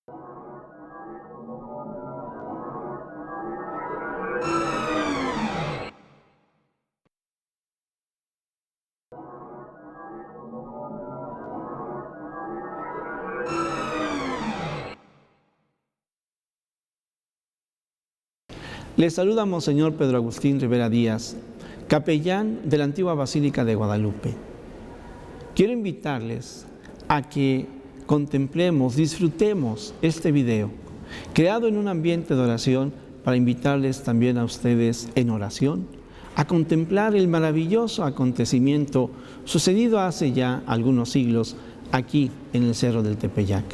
Les saluda Monseñor Pedro Agustín Rivera Díaz, capellán de la antigua Basílica de Guadalupe. Quiero invitarles a que contemplemos, disfrutemos este video, creado en un ambiente de oración, para invitarles también a ustedes en oración a contemplar el maravilloso acontecimiento sucedido hace ya algunos siglos aquí en el Cerro del Tepeyac.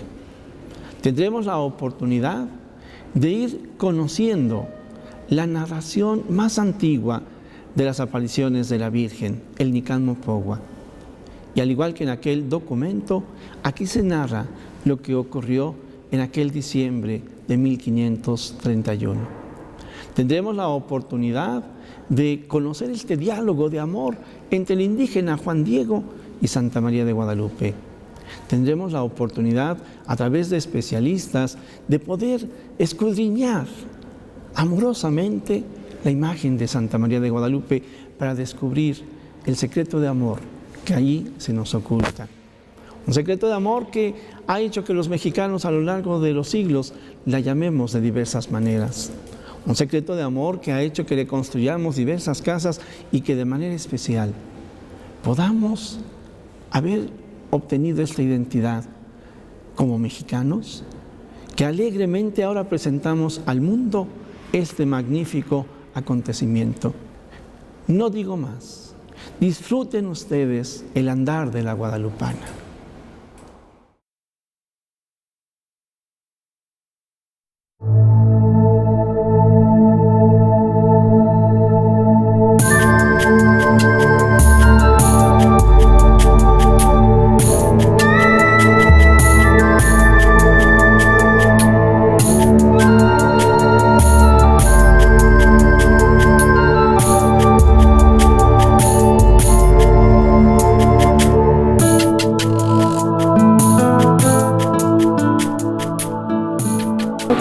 Tendremos la oportunidad de ir conociendo la narración más antigua de las apariciones de la Virgen, el Nicán Mopogua. Y al igual que en aquel documento, aquí se narra lo que ocurrió en aquel diciembre de 1531. Tendremos la oportunidad de conocer este diálogo de amor entre el indígena Juan Diego y Santa María de Guadalupe. Tendremos la oportunidad, a través de especialistas, de poder escudriñar amorosamente la imagen de Santa María de Guadalupe para descubrir el secreto de amor que allí se nos oculta. Un secreto de amor que ha hecho que los mexicanos a lo largo de los siglos la llamemos de diversas maneras. Un secreto de amor que ha hecho que le construyamos diversas casas y que de manera especial podamos haber obtenido esta identidad como mexicanos, que alegremente ahora presentamos al mundo este magnífico acontecimiento. No digo más. Disfruten ustedes el andar de la guadalupana.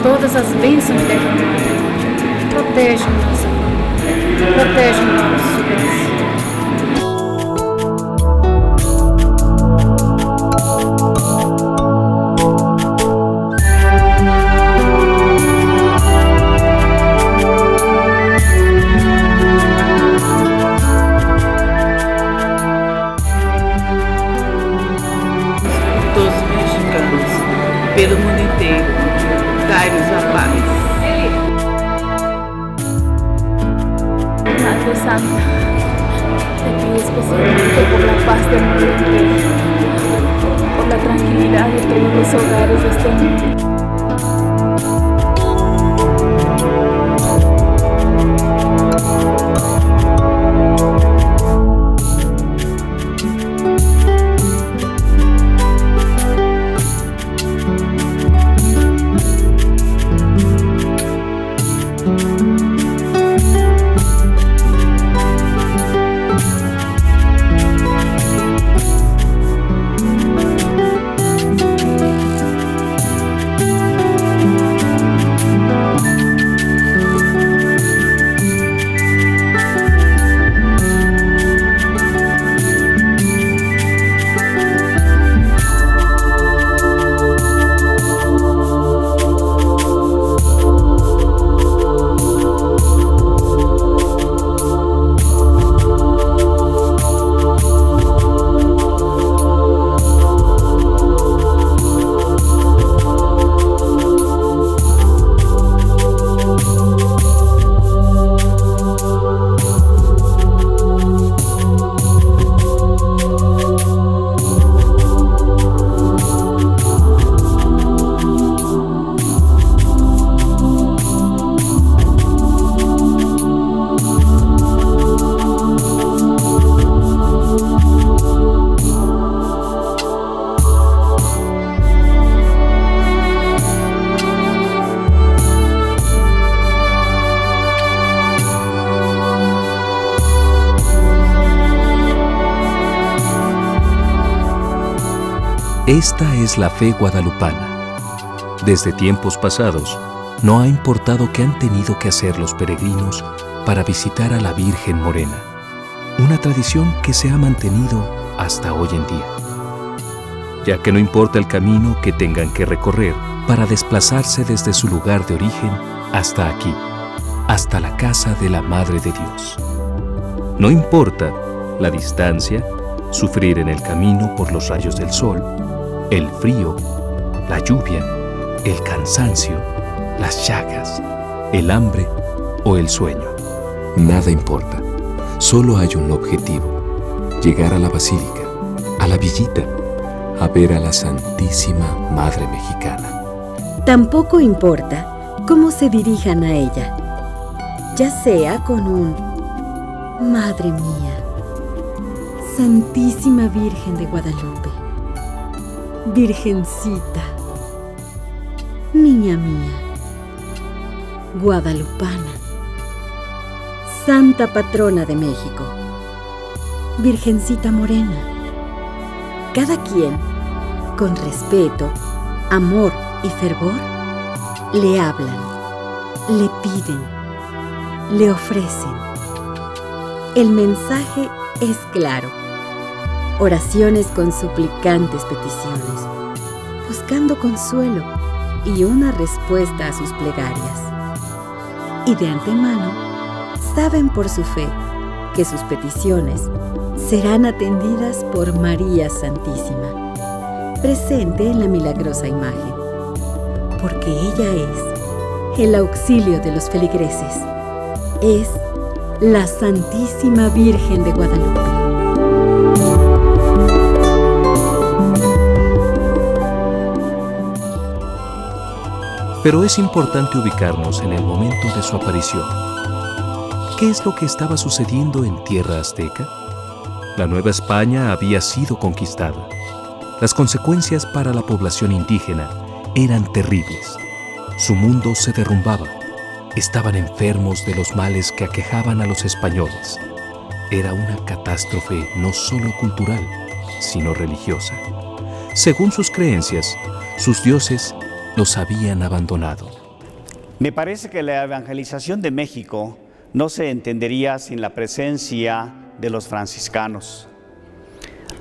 Todas as bênçãos derramadas, protege nossa família, protege nossos filhos. Todos os mexicanos, pelo mundo inteiro, dai-nos a paz. Madre Santa, te pido especialmente por la paz del mundo entero, por la tranquilidad de todos los hogares de este mundo. Esta es la fe guadalupana. Desde tiempos pasados, no ha importado qué han tenido que hacer los peregrinos para visitar a la Virgen Morena, una tradición que se ha mantenido hasta hoy en día, ya que no importa el camino que tengan que recorrer para desplazarse desde su lugar de origen hasta aquí, hasta la casa de la Madre de Dios. No importa la distancia, sufrir en el camino por los rayos del sol, el frío, la lluvia, el cansancio, las llagas, el hambre o el sueño. Nada importa, solo hay un objetivo: llegar a la basílica, a la villita, a ver a la Santísima Madre Mexicana. Tampoco importa cómo se dirijan a ella, ya sea con un Madre mía, Santísima Virgen de Guadalupe, Virgencita, Niña mía, Guadalupana, Santa Patrona de México, Virgencita Morena. Cada quien, con respeto, amor y fervor, le hablan, le piden, le ofrecen. El mensaje es claro: oraciones con suplicantes peticiones, buscando consuelo y una respuesta a sus plegarias. Y de antemano saben por su fe que sus peticiones serán atendidas por María Santísima, presente en la milagrosa imagen, porque ella es el auxilio de los feligreses, es la Santísima Virgen de Guadalupe. Pero es importante ubicarnos en el momento de su aparición. ¿Qué es lo que estaba sucediendo en tierra azteca? La Nueva España había sido conquistada. Las consecuencias para la población indígena eran terribles. Su mundo se derrumbaba. Estaban enfermos de los males que aquejaban a los españoles. Era una catástrofe no solo cultural, sino religiosa. Según sus creencias, sus dioses los habían abandonado. Me parece que la evangelización de México no se entendería sin la presencia de los franciscanos.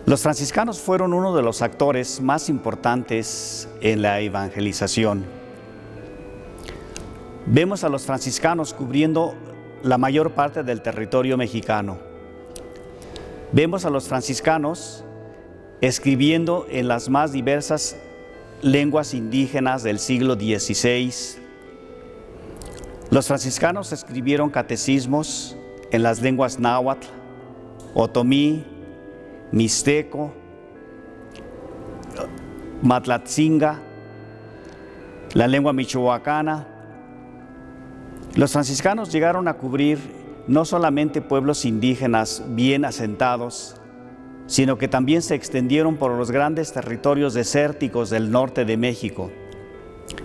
Los franciscanos fueron uno de los actores más importantes en la evangelización. Vemos a los franciscanos cubriendo la mayor parte del territorio mexicano. Vemos a los franciscanos escribiendo en las más diversas lenguas indígenas del siglo XVI. Los franciscanos escribieron catecismos en las lenguas náhuatl, otomí, mixteco, matlatzinga, la lengua michoacana. Los franciscanos llegaron a cubrir no solamente pueblos indígenas bien asentados, sino que también se extendieron por los grandes territorios desérticos del norte de México.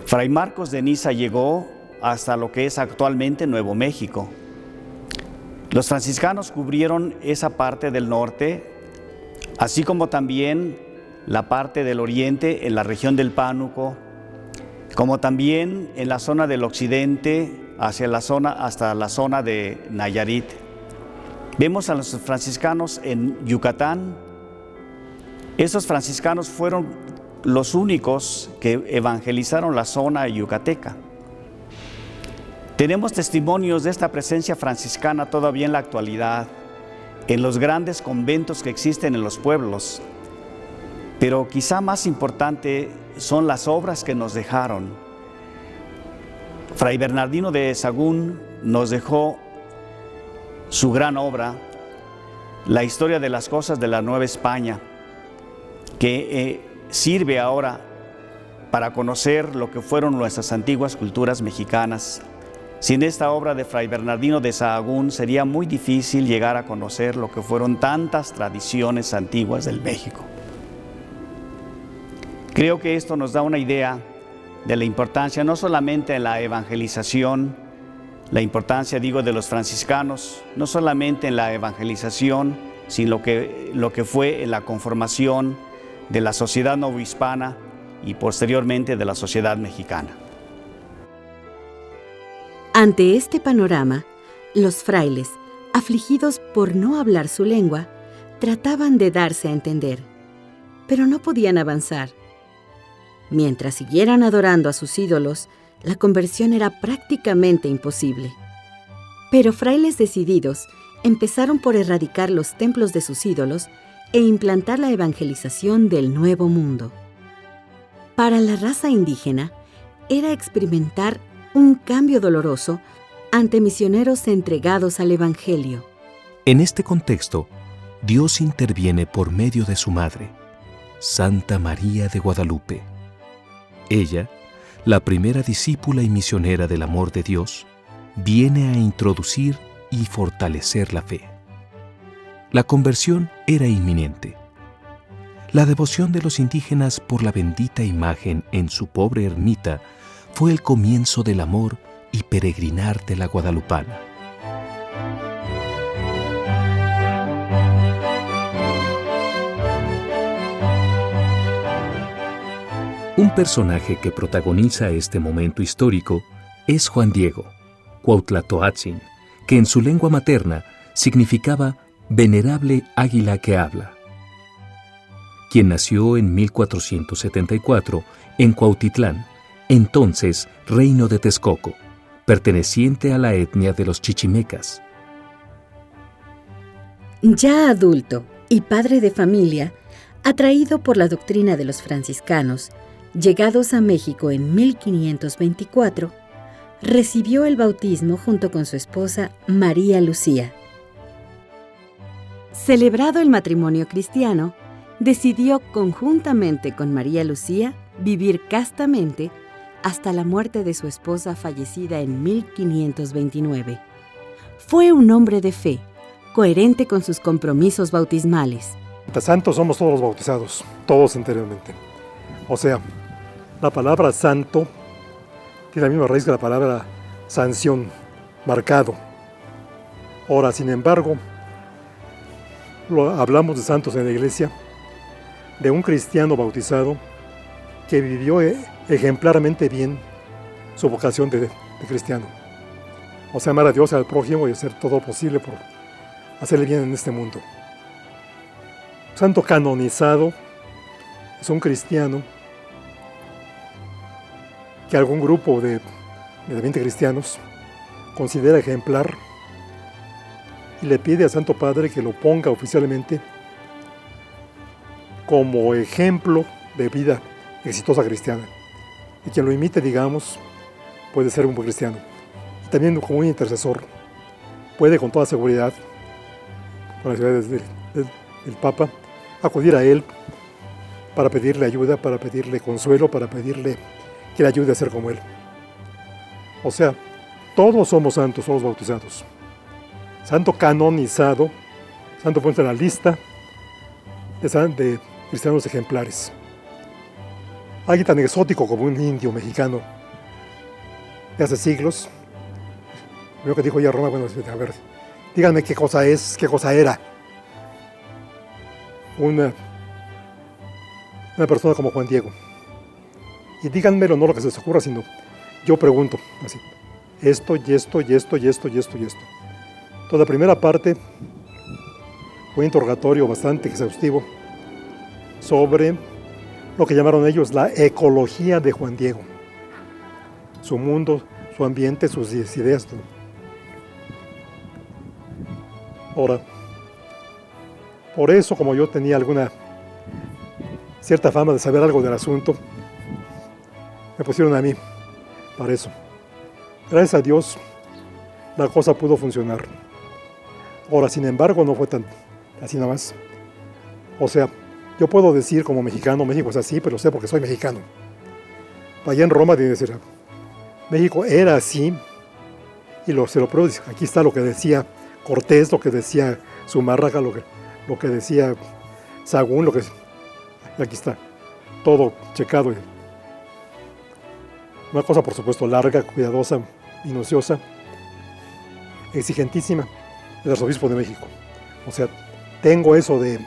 Fray Marcos de Niza llegó hasta lo que es actualmente Nuevo México. Los franciscanos cubrieron esa parte del norte, así como también la parte del oriente en la región del Pánuco, como también en la zona del occidente hasta la zona de Nayarit. Vemos a los franciscanos en Yucatán. Esos franciscanos fueron los únicos que evangelizaron la zona yucateca. Tenemos testimonios de esta presencia franciscana todavía en la actualidad, en los grandes conventos que existen en los pueblos. Pero quizá más importante son las obras que nos dejaron. Fray Bernardino de Sahagún nos dejó su gran obra, La historia de las cosas de la Nueva España, que sirve ahora para conocer lo que fueron nuestras antiguas culturas mexicanas. Sin esta obra de Fray Bernardino de Sahagún sería muy difícil llegar a conocer lo que fueron tantas tradiciones antiguas del México. Creo que esto nos da una idea de la importancia, no solamente en la evangelización, la importancia, de los franciscanos, no solamente en la evangelización, sino lo que fue en la conformación de la sociedad novohispana y posteriormente de la sociedad mexicana. Ante este panorama, los frailes, afligidos por no hablar su lengua, trataban de darse a entender, pero no podían avanzar. Mientras siguieran adorando a sus ídolos, la conversión era prácticamente imposible. Pero frailes decididos empezaron por erradicar los templos de sus ídolos e implantar la evangelización del Nuevo Mundo. Para la raza indígena, era experimentar un cambio doloroso ante misioneros entregados al Evangelio. En este contexto, Dios interviene por medio de su madre, Santa María de Guadalupe. Ella, la primera discípula y misionera del amor de Dios, viene a introducir y fortalecer la fe. La conversión era inminente. La devoción de los indígenas por la bendita imagen en su pobre ermita fue el comienzo del amor y peregrinar de la guadalupana. Un personaje que protagoniza este momento histórico es Juan Diego, Cuauhtlatoatzin, que en su lengua materna significaba venerable águila que habla, quien nació en 1474 en Cuautitlán, entonces reino de Texcoco, perteneciente a la etnia de los chichimecas. Ya adulto y padre de familia, atraído por la doctrina de los franciscanos, llegados a México en 1524, recibió el bautismo junto con su esposa María Lucía. Celebrado el matrimonio cristiano, decidió conjuntamente con María Lucía vivir castamente hasta la muerte de su esposa fallecida en 1529. Fue un hombre de fe, coherente con sus compromisos bautismales. Santos somos todos los bautizados, todos interiormente. O sea, la palabra santo tiene la misma raíz que la palabra sanción, marcado. Ahora, sin embargo, hablamos de santos en la iglesia, de un cristiano bautizado que vivió ejemplarmente bien su vocación de cristiano. O sea, amar a Dios y al prójimo y hacer todo lo posible por hacerle bien en este mundo. Santo canonizado es un cristiano que algún grupo de 20 cristianos considera ejemplar y le pide al Santo Padre que lo ponga oficialmente como ejemplo de vida exitosa cristiana. Y quien lo imite, digamos, puede ser un buen cristiano. Y también como un intercesor, puede con toda seguridad, con las ciudades del Papa, acudir a él para pedirle ayuda, para pedirle consuelo, para pedirle que le ayude a ser como él. O sea, todos somos santos, somos bautizados. Santo canonizado, santo puesto en la lista de cristianos ejemplares. Alguien tan exótico como un indio mexicano de hace siglos. Lo que dijo ya Roma, bueno, a ver, díganme qué cosa es, qué cosa era una persona como Juan Diego. Y díganmelo, no lo que se les ocurra, sino yo pregunto, así, esto y esto y esto y esto y esto y esto. Toda la primera parte fue un interrogatorio bastante exhaustivo sobre lo que llamaron ellos la ecología de Juan Diego. Su mundo, su ambiente, sus ideas, todo. Ahora, por eso, como yo tenía alguna cierta fama de saber algo del asunto, me pusieron a mí para eso. Gracias a Dios, la cosa pudo funcionar. Ahora, sin embargo, no fue tan así nada más. O sea, yo puedo decir como mexicano, México es así, pero sé porque soy mexicano. Allá en Roma tiene que decir, México era así, y se lo pruebo, aquí está lo que decía Cortés, lo que decía Zumárraga, lo que decía Sagún, aquí está, todo checado. Una cosa, por supuesto, larga, cuidadosa, minuciosa, exigentísima, del arzobispo de México. O sea, tengo eso de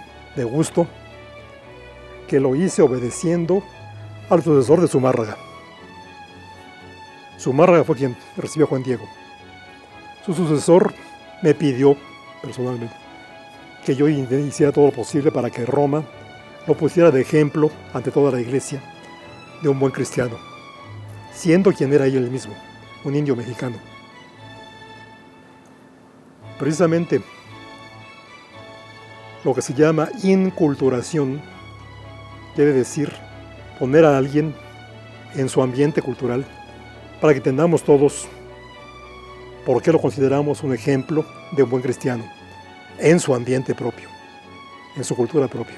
gusto, que lo hice obedeciendo al sucesor de Zumárraga. Zumárraga fue quien recibió a Juan Diego. Su sucesor me pidió personalmente que yo hiciera todo lo posible para que Roma lo pusiera de ejemplo ante toda la iglesia de un buen cristiano, siendo quien era él mismo, un indio mexicano. Precisamente lo que se llama inculturación quiere decir poner a alguien en su ambiente cultural para que entendamos todos por qué lo consideramos un ejemplo de un buen cristiano en su ambiente propio, en su cultura propia.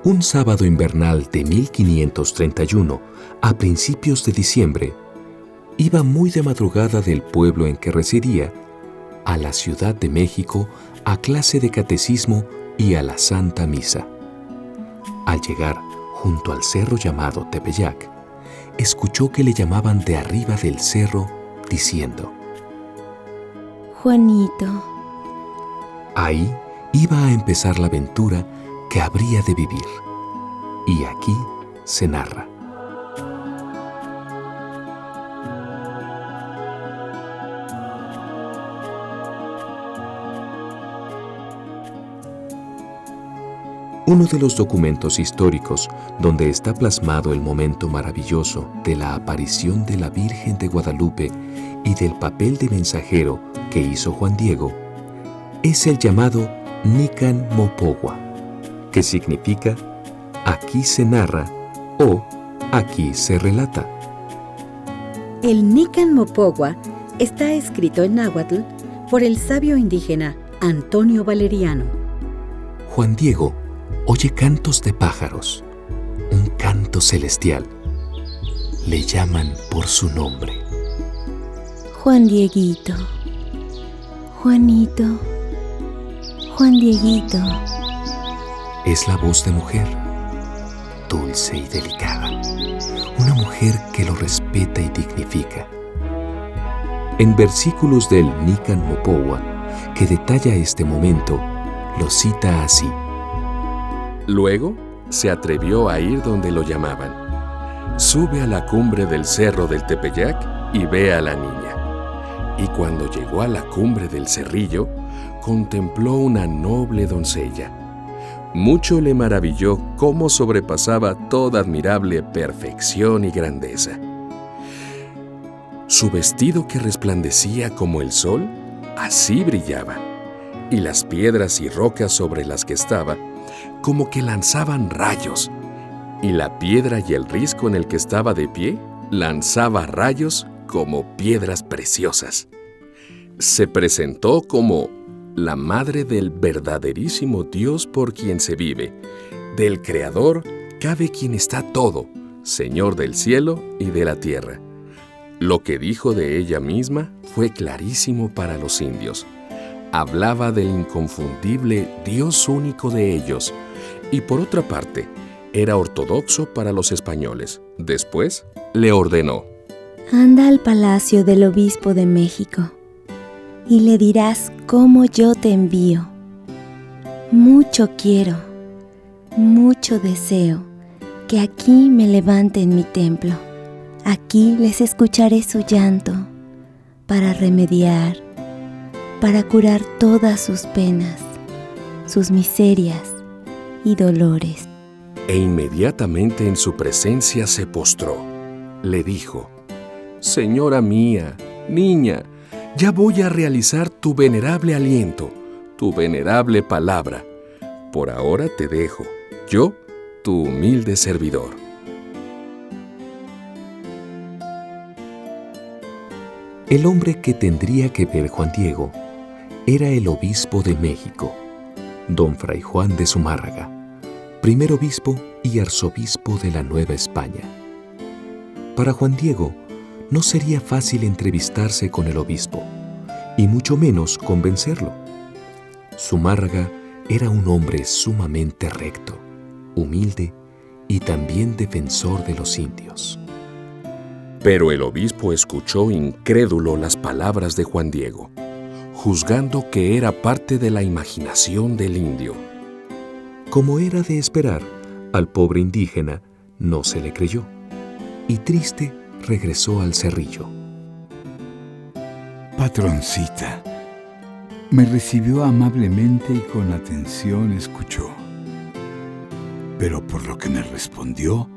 Un sábado invernal de 1531, a principios de diciembre, iba muy de madrugada del pueblo en que residía a la Ciudad de México a clase de catecismo y a la Santa Misa. Al llegar junto al cerro llamado Tepeyac, escuchó que le llamaban de arriba del cerro diciendo: Juanito. Ahí iba a empezar la aventura que habría de vivir. Y aquí se narra. Uno de los documentos históricos donde está plasmado el momento maravilloso de la aparición de la Virgen de Guadalupe y del papel de mensajero que hizo Juan Diego es el llamado Nican Mopogua, que significa aquí se narra o aquí se relata. El Nican Mopogua está escrito en náhuatl por el sabio indígena Antonio Valeriano. Juan Diego oye cantos de pájaros, un canto celestial. Le llaman por su nombre. Juan Dieguito, Juanito, Juan Dieguito. Es la voz de mujer, dulce y delicada, una mujer que lo respeta y dignifica. En versículos del Nican Mopogua, que detalla este momento, lo cita así. Luego se atrevió a ir donde lo llamaban. Sube a la cumbre del cerro del Tepeyac y ve a la niña. Y cuando llegó a la cumbre del cerrillo, contempló una noble doncella. Mucho le maravilló cómo sobrepasaba toda admirable perfección y grandeza. Su vestido, que resplandecía como el sol, así brillaba, y las piedras y rocas sobre las que estaba como que lanzaban rayos, y la piedra y el risco en el que estaba de pie lanzaba rayos como piedras preciosas. Se presentó como la madre del verdaderísimo Dios por quien se vive. Del Creador cabe quien está todo, Señor del cielo y de la tierra. Lo que dijo de ella misma fue clarísimo para los indios. Hablaba del inconfundible Dios único de ellos, y por otra parte, era ortodoxo para los españoles. Después, le ordenó: Anda al palacio del obispo de México y le dirás cómo yo te envío. Mucho quiero, mucho deseo que aquí me levanten mi templo. Aquí les escucharé su llanto para remediar, para curar todas sus penas, sus miserias y dolores. E inmediatamente en su presencia se postró. Le dijo: Señora mía, niña, ya voy a realizar tu venerable aliento, tu venerable palabra. Por ahora te dejo, yo, tu humilde servidor. El hombre que tendría que ver Juan Diego era el obispo de México, don Fray Juan de Zumárraga, primer obispo y arzobispo de la Nueva España. Para Juan Diego no sería fácil entrevistarse con el obispo, y mucho menos convencerlo. Zumárraga era un hombre sumamente recto, humilde y también defensor de los indios. Pero el obispo escuchó incrédulo las palabras de Juan Diego, juzgando que era parte de la imaginación del indio. Como era de esperar, al pobre indígena no se le creyó, y triste regresó al cerrillo. Patroncita, me recibió amablemente y con atención escuchó. Pero por lo que me respondió,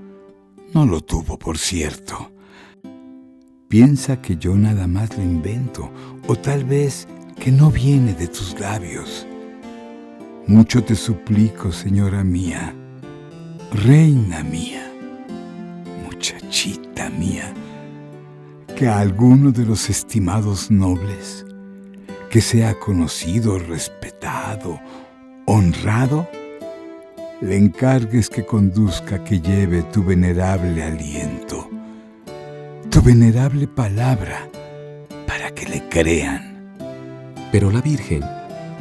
no lo tuvo por cierto. Piensa que yo nada más lo invento, o tal vez que no viene de tus labios. Mucho te suplico, señora mía, reina mía, muchachita mía, que a alguno de los estimados nobles, que sea conocido, respetado, honrado, le encargues que conduzca, que lleve tu venerable aliento, tu venerable palabra, para que le crean. Pero la Virgen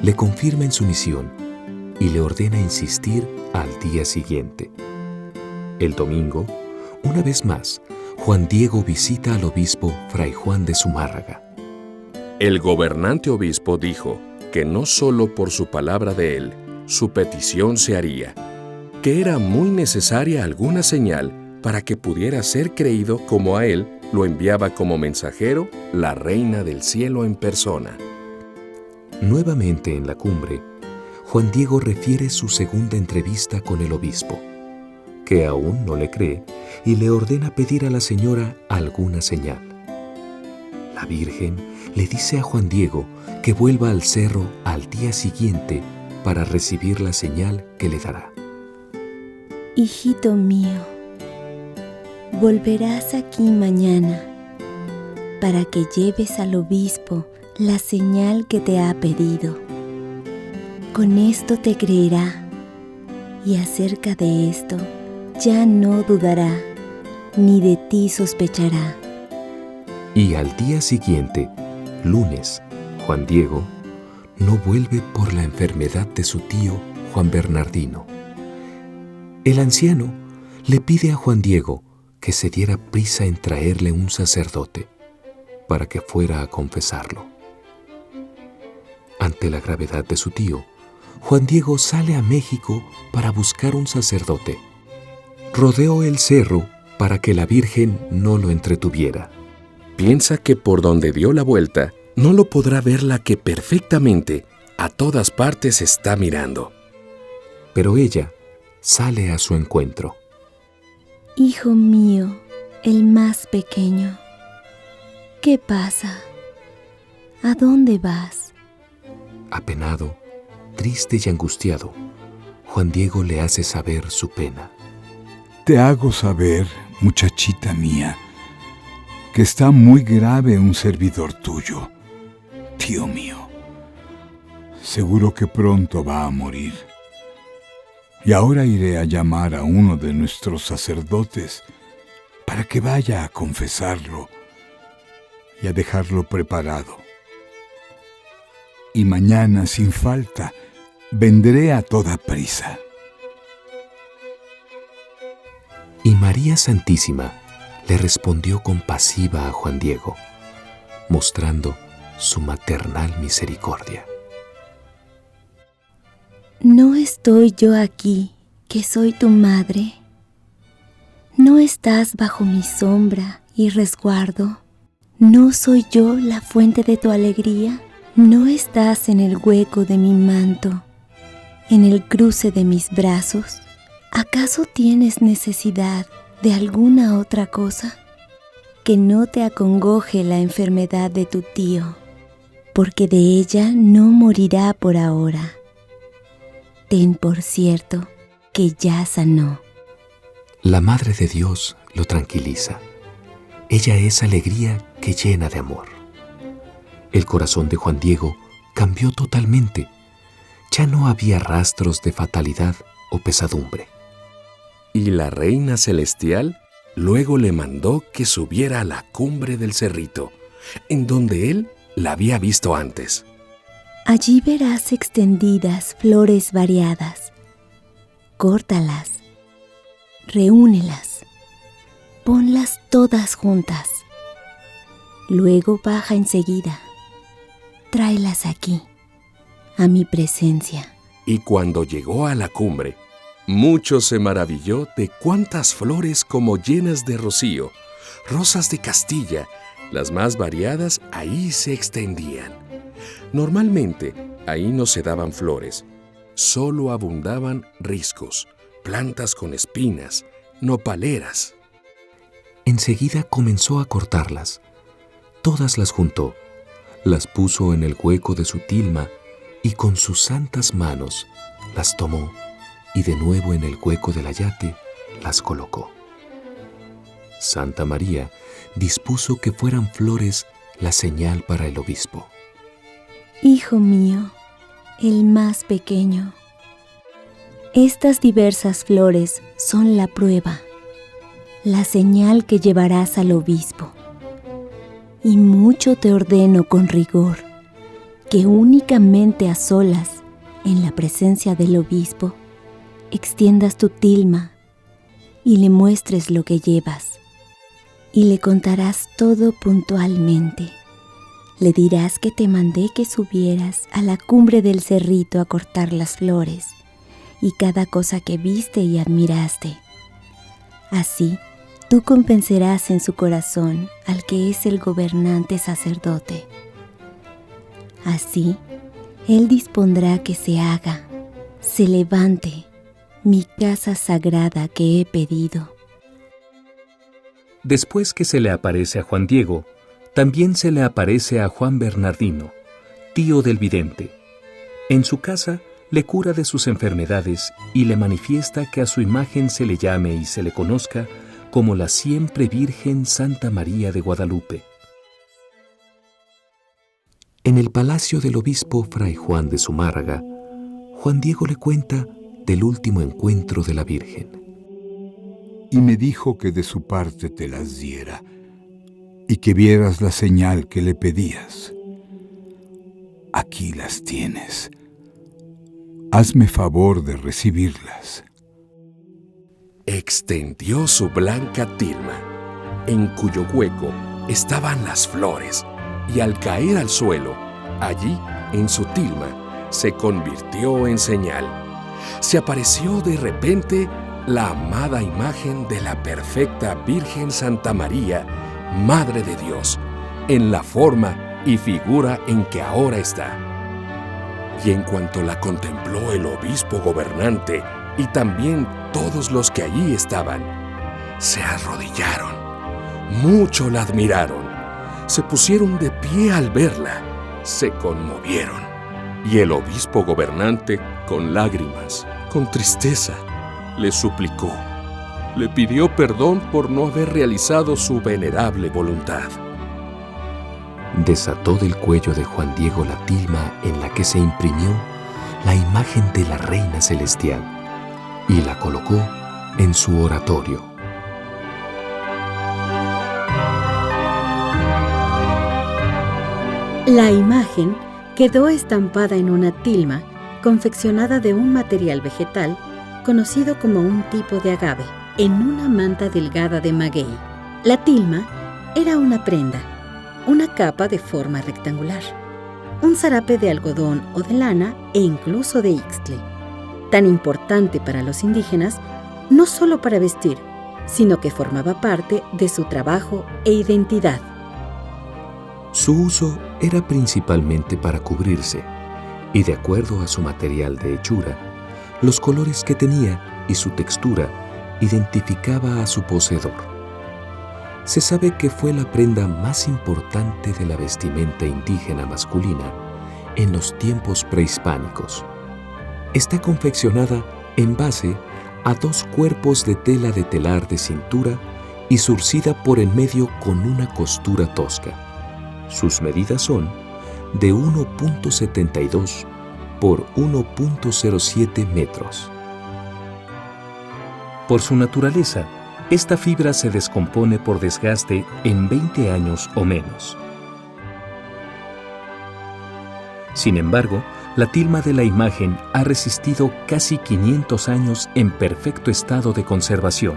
le confirma en su misión y le ordena insistir al día siguiente. El domingo, una vez más, Juan Diego visita al obispo Fray Juan de Zumárraga. El gobernante obispo dijo que no solo por su palabra de él, su petición se haría, que era muy necesaria alguna señal para que pudiera ser creído como a él lo enviaba como mensajero la Reina del Cielo en persona. Nuevamente en la cumbre, Juan Diego refiere su segunda entrevista con el obispo, que aún no le cree y le ordena pedir a la señora alguna señal. La Virgen le dice a Juan Diego que vuelva al cerro al día siguiente para recibir la señal que le dará. Hijito mío, volverás aquí mañana para que lleves al obispo la señal que te ha pedido. Con esto te creerá, y acerca de esto ya no dudará, ni de ti sospechará. Y al día siguiente, lunes, Juan Diego no vuelve por la enfermedad de su tío Juan Bernardino. El anciano le pide a Juan Diego que se diera prisa en traerle un sacerdote para que fuera a confesarlo. Ante la gravedad de su tío, Juan Diego sale a México para buscar un sacerdote. Rodeó el cerro para que la Virgen no lo entretuviera. Piensa que por donde dio la vuelta, no lo podrá ver la que perfectamente a todas partes está mirando. Pero ella sale a su encuentro. Hijo mío, el más pequeño, ¿qué pasa? ¿A dónde vas? Apenado, triste y angustiado, Juan Diego le hace saber su pena. Te hago saber, muchachita mía, que está muy grave un servidor tuyo, tío mío. Seguro que pronto va a morir. Y ahora iré a llamar a uno de nuestros sacerdotes para que vaya a confesarlo y a dejarlo preparado. Y mañana, sin falta, vendré a toda prisa. Y María Santísima le respondió compasiva a Juan Diego, mostrando su maternal misericordia. ¿No estoy yo aquí, que soy tu madre? ¿No estás bajo mi sombra y resguardo? ¿No soy yo la fuente de tu alegría? ¿No estás en el hueco de mi manto, en el cruce de mis brazos? ¿Acaso tienes necesidad de alguna otra cosa? Que no te acongoje la enfermedad de tu tío, porque de ella no morirá por ahora. Ten por cierto que ya sanó. La Madre de Dios lo tranquiliza. Ella es alegría que llena de amor. El corazón de Juan Diego cambió totalmente. Ya no había rastros de fatalidad o pesadumbre. Y la Reina Celestial luego le mandó que subiera a la cumbre del cerrito, en donde él la había visto antes. Allí verás extendidas flores variadas. Córtalas, reúnelas, ponlas todas juntas. Luego baja enseguida. Tráelas aquí, a mi presencia. Y cuando llegó a la cumbre, mucho se maravilló de cuántas flores como llenas de rocío, rosas de Castilla, las más variadas, ahí se extendían. Normalmente, ahí no se daban flores, solo abundaban riscos, plantas con espinas, nopaleras. Enseguida comenzó a cortarlas. Todas las juntó, las puso en el hueco de su tilma y con sus santas manos las tomó y de nuevo en el hueco del ayate las colocó. Santa María dispuso que fueran flores la señal para el obispo. Hijo mío, el más pequeño, estas diversas flores son la prueba, la señal que llevarás al obispo. Y mucho te ordeno con rigor, que únicamente a solas, en la presencia del obispo, extiendas tu tilma y le muestres lo que llevas. Y le contarás todo puntualmente. Le dirás que te mandé que subieras a la cumbre del cerrito a cortar las flores y cada cosa que viste y admiraste. Así, tú compensarás en su corazón al que es el gobernante sacerdote. Así, él dispondrá que se haga, se levante, mi casa sagrada que he pedido. Después que se le aparece a Juan Diego, también se le aparece a Juan Bernardino, tío del vidente. En su casa le cura de sus enfermedades y le manifiesta que a su imagen se le llame y se le conozca como la siempre Virgen Santa María de Guadalupe. En el palacio del obispo Fray Juan de Zumárraga, Juan Diego le cuenta del último encuentro de la Virgen. Y me dijo que de su parte te las diera y que vieras la señal que le pedías. Aquí las tienes. Hazme favor de recibirlas. Extendió su blanca tilma, en cuyo hueco estaban las flores, y al caer al suelo, allí, en su tilma, se convirtió en señal. Se apareció de repente la amada imagen de la perfecta Virgen Santa María, Madre de Dios, en la forma y figura en que ahora está. Y en cuanto la contempló el obispo gobernante y también todos los que allí estaban, se arrodillaron, mucho la admiraron, se pusieron de pie al verla, se conmovieron. Y el obispo gobernante, con lágrimas, con tristeza, le suplicó, le pidió perdón por no haber realizado su venerable voluntad. Desató del cuello de Juan Diego la tilma en la que se imprimió la imagen de la Reina Celestial y la colocó en su oratorio. La imagen quedó estampada en una tilma confeccionada de un material vegetal conocido como un tipo de agave, en una manta delgada de maguey. La tilma era una prenda, una capa de forma rectangular, un zarape de algodón o de lana e incluso de ixtle, tan importante para los indígenas no solo para vestir, sino que formaba parte de su trabajo e identidad. Su uso era principalmente para cubrirse, y de acuerdo a su material de hechura, los colores que tenía y su textura identificaba a su poseedor. Se sabe que fue la prenda más importante de la vestimenta indígena masculina en los tiempos prehispánicos. Está confeccionada en base a 2 cuerpos de tela de telar de cintura y zurcida por en medio con una costura tosca. Sus medidas son de 1.72 por 1.07 metros. Por su naturaleza, esta fibra se descompone por desgaste en 20 años o menos. Sin embargo, la tilma de la imagen ha resistido casi 500 años en perfecto estado de conservación.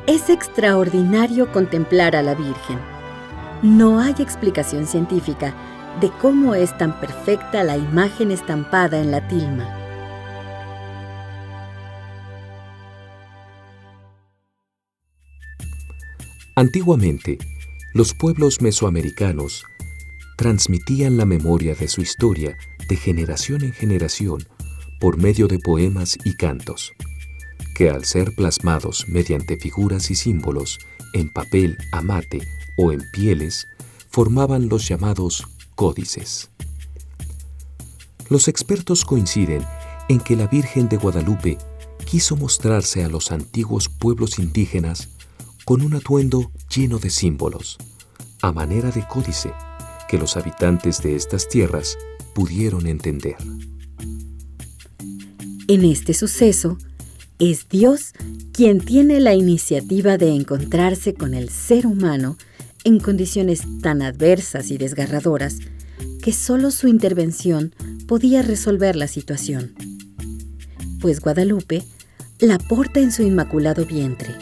Es extraordinario contemplar a la Virgen. No hay explicación científica de cómo es tan perfecta la imagen estampada en la tilma. Antiguamente, los pueblos mesoamericanos transmitían la memoria de su historia de generación en generación por medio de poemas y cantos, que al ser plasmados mediante figuras y símbolos en papel a mate o en pieles, formaban los llamados códices. Los expertos coinciden en que la Virgen de Guadalupe quiso mostrarse a los antiguos pueblos indígenas con un atuendo lleno de símbolos, a manera de códice, que los habitantes de estas tierras pudieron entender. En este suceso, es Dios quien tiene la iniciativa de encontrarse con el ser humano en condiciones tan adversas y desgarradoras que solo su intervención podía resolver la situación. Pues Guadalupe la porta en su inmaculado vientre.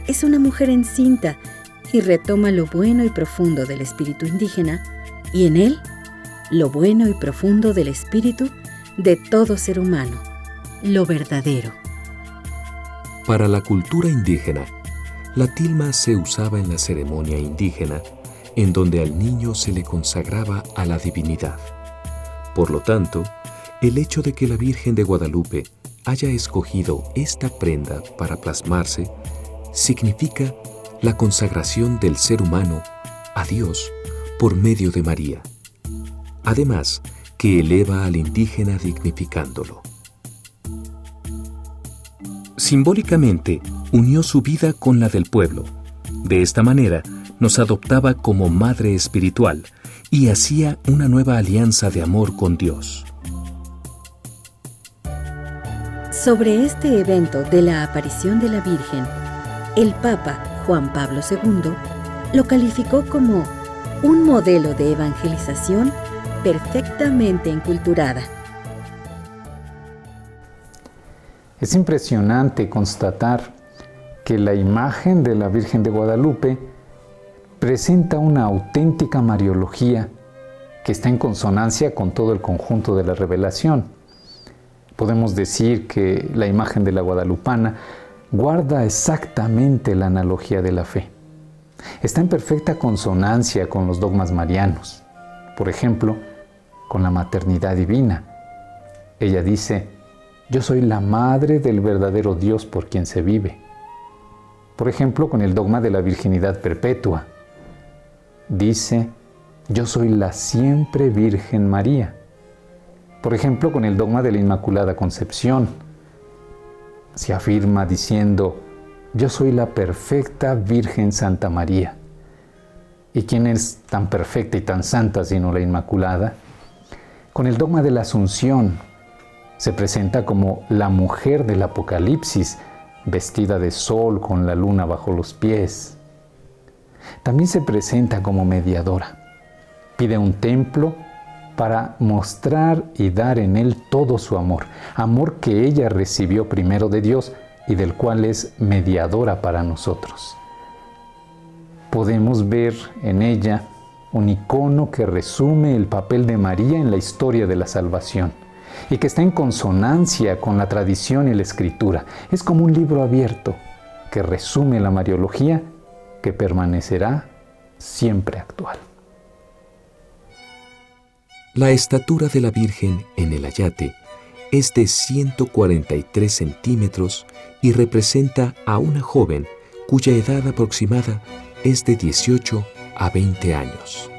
Es una mujer encinta y retoma lo bueno y profundo del espíritu indígena y en él lo bueno y profundo del espíritu de todo ser humano, lo verdadero. Para la cultura indígena, la tilma se usaba en la ceremonia indígena, en donde al niño se le consagraba a la divinidad. Por lo tanto, el hecho de que la Virgen de Guadalupe haya escogido esta prenda para plasmarse significa la consagración del ser humano a Dios por medio de María. Además, que eleva al indígena dignificándolo. Simbólicamente, unió su vida con la del pueblo. De esta manera, nos adoptaba como madre espiritual y hacía una nueva alianza de amor con Dios. Sobre este evento de la aparición de la Virgen, el Papa Juan Pablo II lo calificó como un modelo de evangelización perfectamente enculturada. Es impresionante constatar que la imagen de la Virgen de Guadalupe presenta una auténtica mariología que está en consonancia con todo el conjunto de la revelación. Podemos decir que la imagen de la guadalupana guarda exactamente la analogía de la fe. Está en perfecta consonancia con los dogmas marianos. Por ejemplo, con la maternidad divina. Ella dice: yo soy la madre del verdadero Dios por quien se vive. Por ejemplo, con el dogma de la virginidad perpetua. Dice: yo soy la siempre Virgen María. Por ejemplo, con el dogma de la Inmaculada Concepción. Se afirma diciendo: yo soy la perfecta Virgen Santa María. ¿Y quién es tan perfecta y tan santa sino la Inmaculada? Con el dogma de la Asunción se presenta como la mujer del Apocalipsis, vestida de sol con la luna bajo los pies. También se presenta como mediadora. Pide un templo para mostrar y dar en él todo su amor, amor que ella recibió primero de Dios y del cual es mediadora para nosotros. Podemos ver en ella un icono que resume el papel de María en la historia de la salvación y que está en consonancia con la tradición y la escritura. Es como un libro abierto que resume la mariología que permanecerá siempre actual. La estatura de la Virgen en el ayate es de 143 centímetros y representa a una joven cuya edad aproximada es de 18 a 20 años.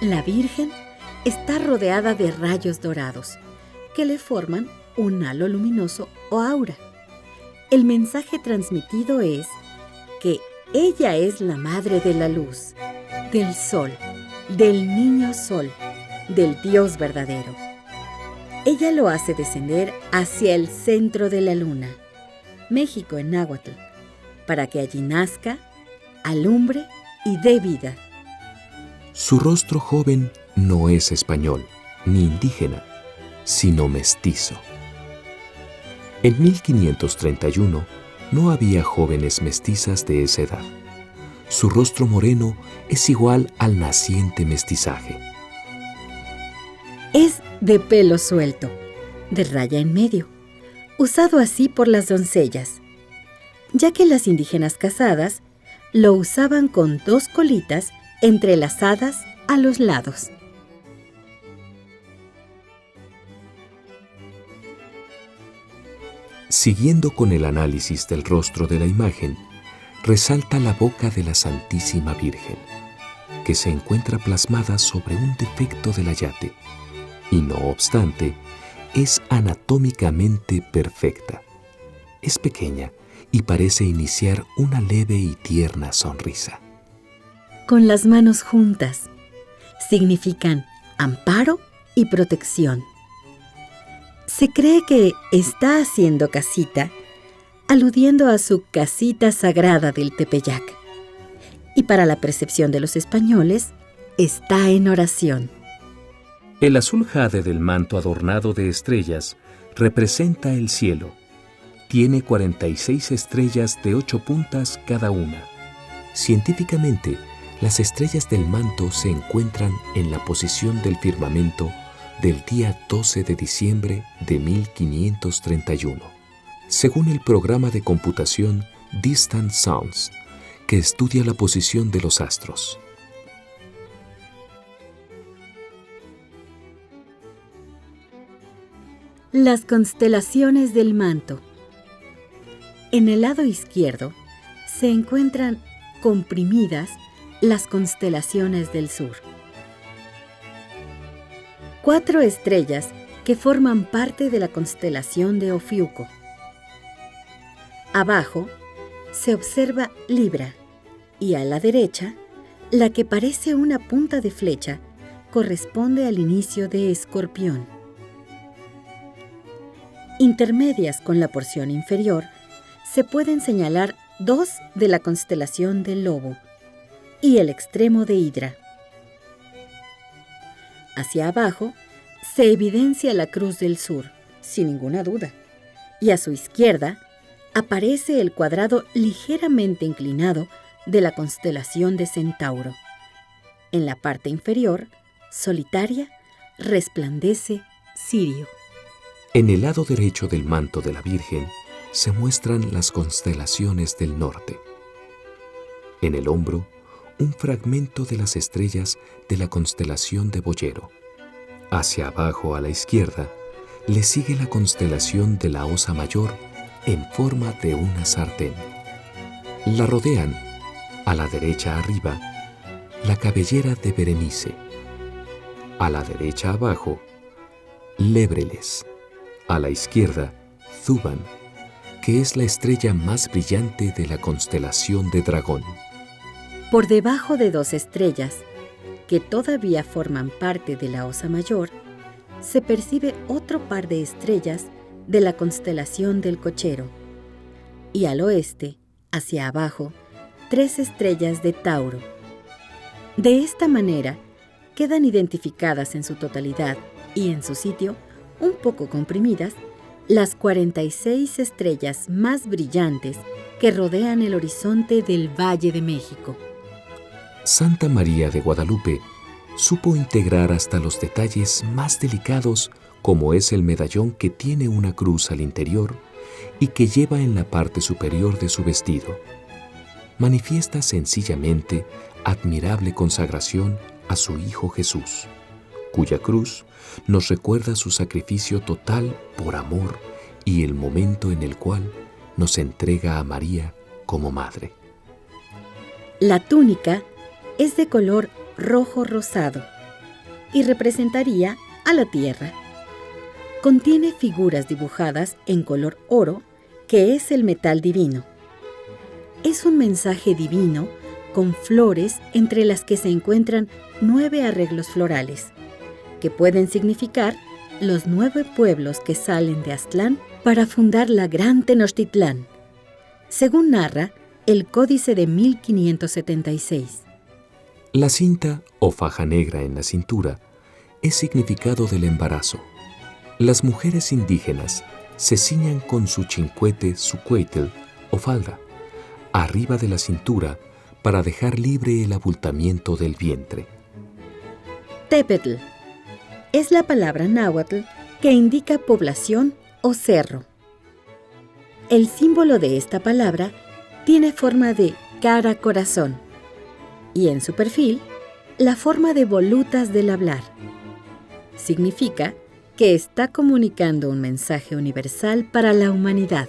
La Virgen está rodeada de rayos dorados que le forman un halo luminoso o aura. El mensaje transmitido es que ella es la madre de la luz, del sol, del niño sol, del Dios verdadero. Ella lo hace descender hacia el centro de la luna, México en náhuatl, para que allí nazca, alumbre y dé vida. Su rostro joven no es español ni indígena, sino mestizo. En 1531 no había jóvenes mestizas de esa edad. Su rostro moreno es igual al naciente mestizaje. Es de pelo suelto, de raya en medio, usado así por las doncellas, ya que las indígenas casadas lo usaban con 2 colitas entrelazadas a los lados. Siguiendo con el análisis del rostro de la imagen, resalta la boca de la Santísima Virgen, que se encuentra plasmada sobre un defecto del ayate, y no obstante, es anatómicamente perfecta. Es pequeña y parece iniciar una leve y tierna sonrisa. Con las manos juntas, significan amparo y protección. Se cree que está haciendo casita, aludiendo a su casita sagrada del Tepeyac. Y para la percepción de los españoles, está en oración. El azul jade del manto adornado de estrellas representa el cielo. Tiene 46 estrellas de 8 puntas cada una. Científicamente, las estrellas del manto se encuentran en la posición del firmamento del día 12 de diciembre de 1531, según el programa de computación Distant Sounds, que estudia la posición de los astros. Las constelaciones del manto. En el lado izquierdo se encuentran comprimidas las constelaciones del sur. 4 estrellas que forman parte de la constelación de Ofiuco. Abajo se observa Libra y a la derecha, la que parece una punta de flecha corresponde al inicio de Escorpión. Intermedias con la porción inferior, se pueden señalar 2 de la constelación del Lobo y el extremo de Hidra. Hacia abajo se evidencia la Cruz del Sur, sin ninguna duda, y a su izquierda aparece el cuadrado ligeramente inclinado de la constelación de Centauro. En la parte inferior, solitaria, resplandece Sirio. En el lado derecho del manto de la Virgen se muestran las constelaciones del norte. En el hombro, un fragmento de las estrellas de la constelación de Boyero. Hacia abajo a la izquierda, le sigue la constelación de la Osa Mayor en forma de una sartén. La rodean, a la derecha arriba, la cabellera de Berenice. A la derecha abajo, Lébreles. A la izquierda, Zuban, que es la estrella más brillante de la constelación de Dragón. Por debajo de 2 estrellas, que todavía forman parte de la Osa Mayor, se percibe otro par de estrellas de la constelación del Cochero, y al oeste, hacia abajo, 3 estrellas de Tauro. De esta manera, quedan identificadas en su totalidad y en su sitio, un poco comprimidas, las 46 estrellas más brillantes que rodean el horizonte del Valle de México. Santa María de Guadalupe supo integrar hasta los detalles más delicados, como es el medallón que tiene una cruz al interior y que lleva en la parte superior de su vestido. Manifiesta sencillamente admirable consagración a su Hijo Jesús, cuya cruz nos recuerda su sacrificio total por amor y el momento en el cual nos entrega a María como madre. La túnica es de color rojo rosado y representaría a la tierra. Contiene figuras dibujadas en color oro, que es el metal divino. Es un mensaje divino con flores entre las que se encuentran 9 arreglos florales, que pueden significar los 9 pueblos que salen de Aztlán para fundar la Gran Tenochtitlán, según narra el Códice de 1576. La cinta o faja negra en la cintura es significado del embarazo. Las mujeres indígenas se ciñan con su chincuete, sucueitl o falda, arriba de la cintura para dejar libre el abultamiento del vientre. Tepetl es la palabra náhuatl que indica población o cerro. El símbolo de esta palabra tiene forma de cara-corazón y en su perfil la forma de volutas del hablar. Significa que está comunicando un mensaje universal para la humanidad.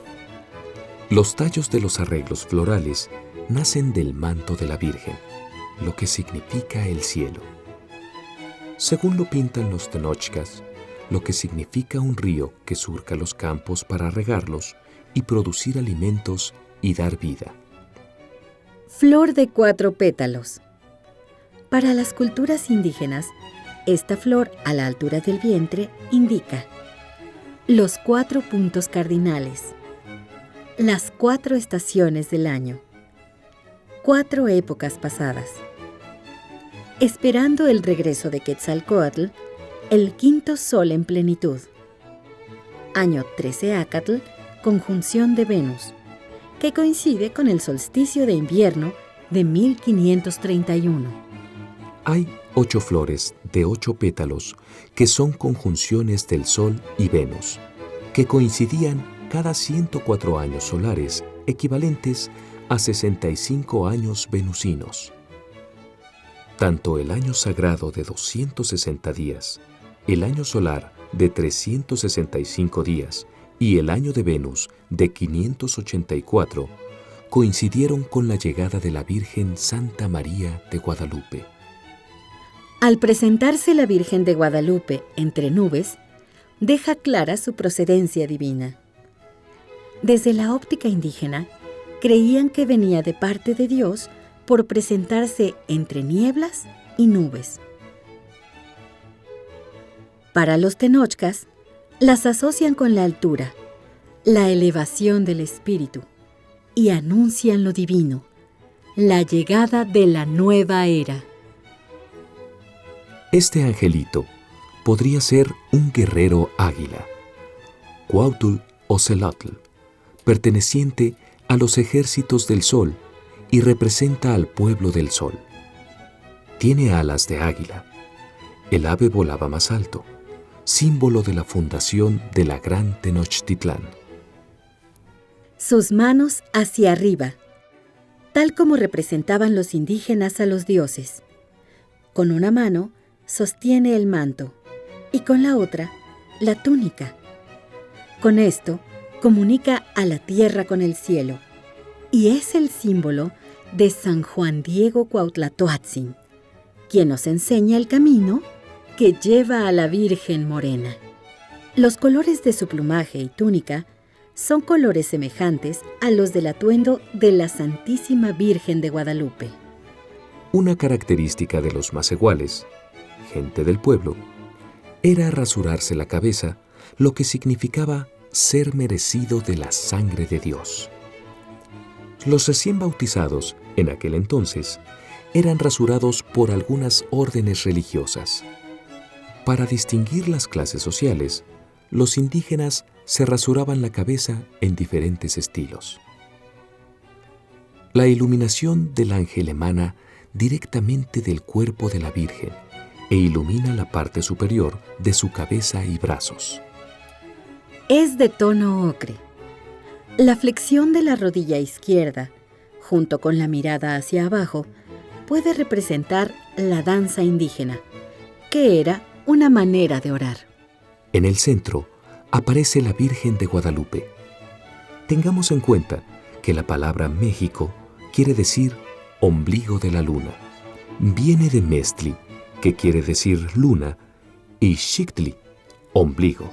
Los tallos de los arreglos florales nacen del manto de la Virgen, lo que significa el cielo. Según lo pintan los tenochcas, lo que significa un río que surca los campos para regarlos y producir alimentos y dar vida. Flor de 4 pétalos. Para las culturas indígenas, esta flor a la altura del vientre indica los 4 puntos cardinales, las 4 estaciones del año, 4 épocas pasadas. Esperando el regreso de Quetzalcóatl, el 5º sol en plenitud. Año 13 Acatl, conjunción de Venus, que coincide con el solsticio de invierno de 1531. Hay 8 flores de 8 pétalos que son conjunciones del Sol y Venus, que coincidían cada 104 años solares, equivalentes a 65 años venusinos. Tanto el año sagrado de 260 días, el año solar de 365 días y el año de Venus de 584 coincidieron con la llegada de la Virgen Santa María de Guadalupe. Al presentarse la Virgen de Guadalupe entre nubes, deja clara su procedencia divina. Desde la óptica indígena, creían que venía de parte de Dios por presentarse entre nieblas y nubes. Para los tenochcas, las asocian con la altura, la elevación del espíritu, y anuncian lo divino, la llegada de la nueva era. Este angelito podría ser un guerrero águila, Cuautl o Celotl, perteneciente a los ejércitos del sol y representa al pueblo del sol. Tiene alas de águila. El ave volaba más alto, símbolo de la fundación de la Gran Tenochtitlán. Sus manos hacia arriba, tal como representaban los indígenas a los dioses. Con una mano sostiene el manto y con la otra la túnica. Con esto comunica a la tierra con el cielo y es el símbolo de San Juan Diego Cuauhtlatoatzin, quien nos enseña el camino que lleva a la Virgen Morena. Los colores de su plumaje y túnica son colores semejantes a los del atuendo de la Santísima Virgen de Guadalupe. Una característica de los macehuales, gente del pueblo, era rasurarse la cabeza, lo que significaba ser merecido de la sangre de Dios. Los recién bautizados, en aquel entonces, eran rasurados por algunas órdenes religiosas. Para distinguir las clases sociales, los indígenas se rasuraban la cabeza en diferentes estilos. La iluminación del ángel emana directamente del cuerpo de la Virgen e ilumina la parte superior de su cabeza y brazos. Es de tono ocre. La flexión de la rodilla izquierda, junto con la mirada hacia abajo, puede representar la danza indígena, que era una manera de orar. En el centro aparece la Virgen de Guadalupe. Tengamos en cuenta que la palabra México quiere decir ombligo de la luna. Viene de Mestli, que quiere decir luna, y Xictli, ombligo.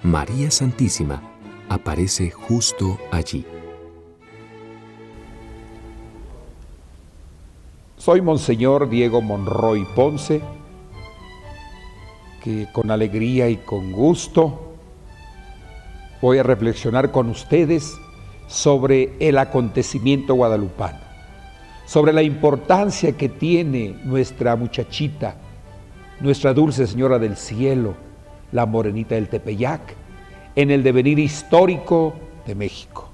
María Santísima aparece justo allí. Soy Monseñor Diego Monroy Ponce, que con alegría y con gusto voy a reflexionar con ustedes sobre el acontecimiento guadalupano, sobre la importancia que tiene nuestra muchachita, nuestra dulce Señora del Cielo, la Morenita del Tepeyac, en el devenir histórico de México.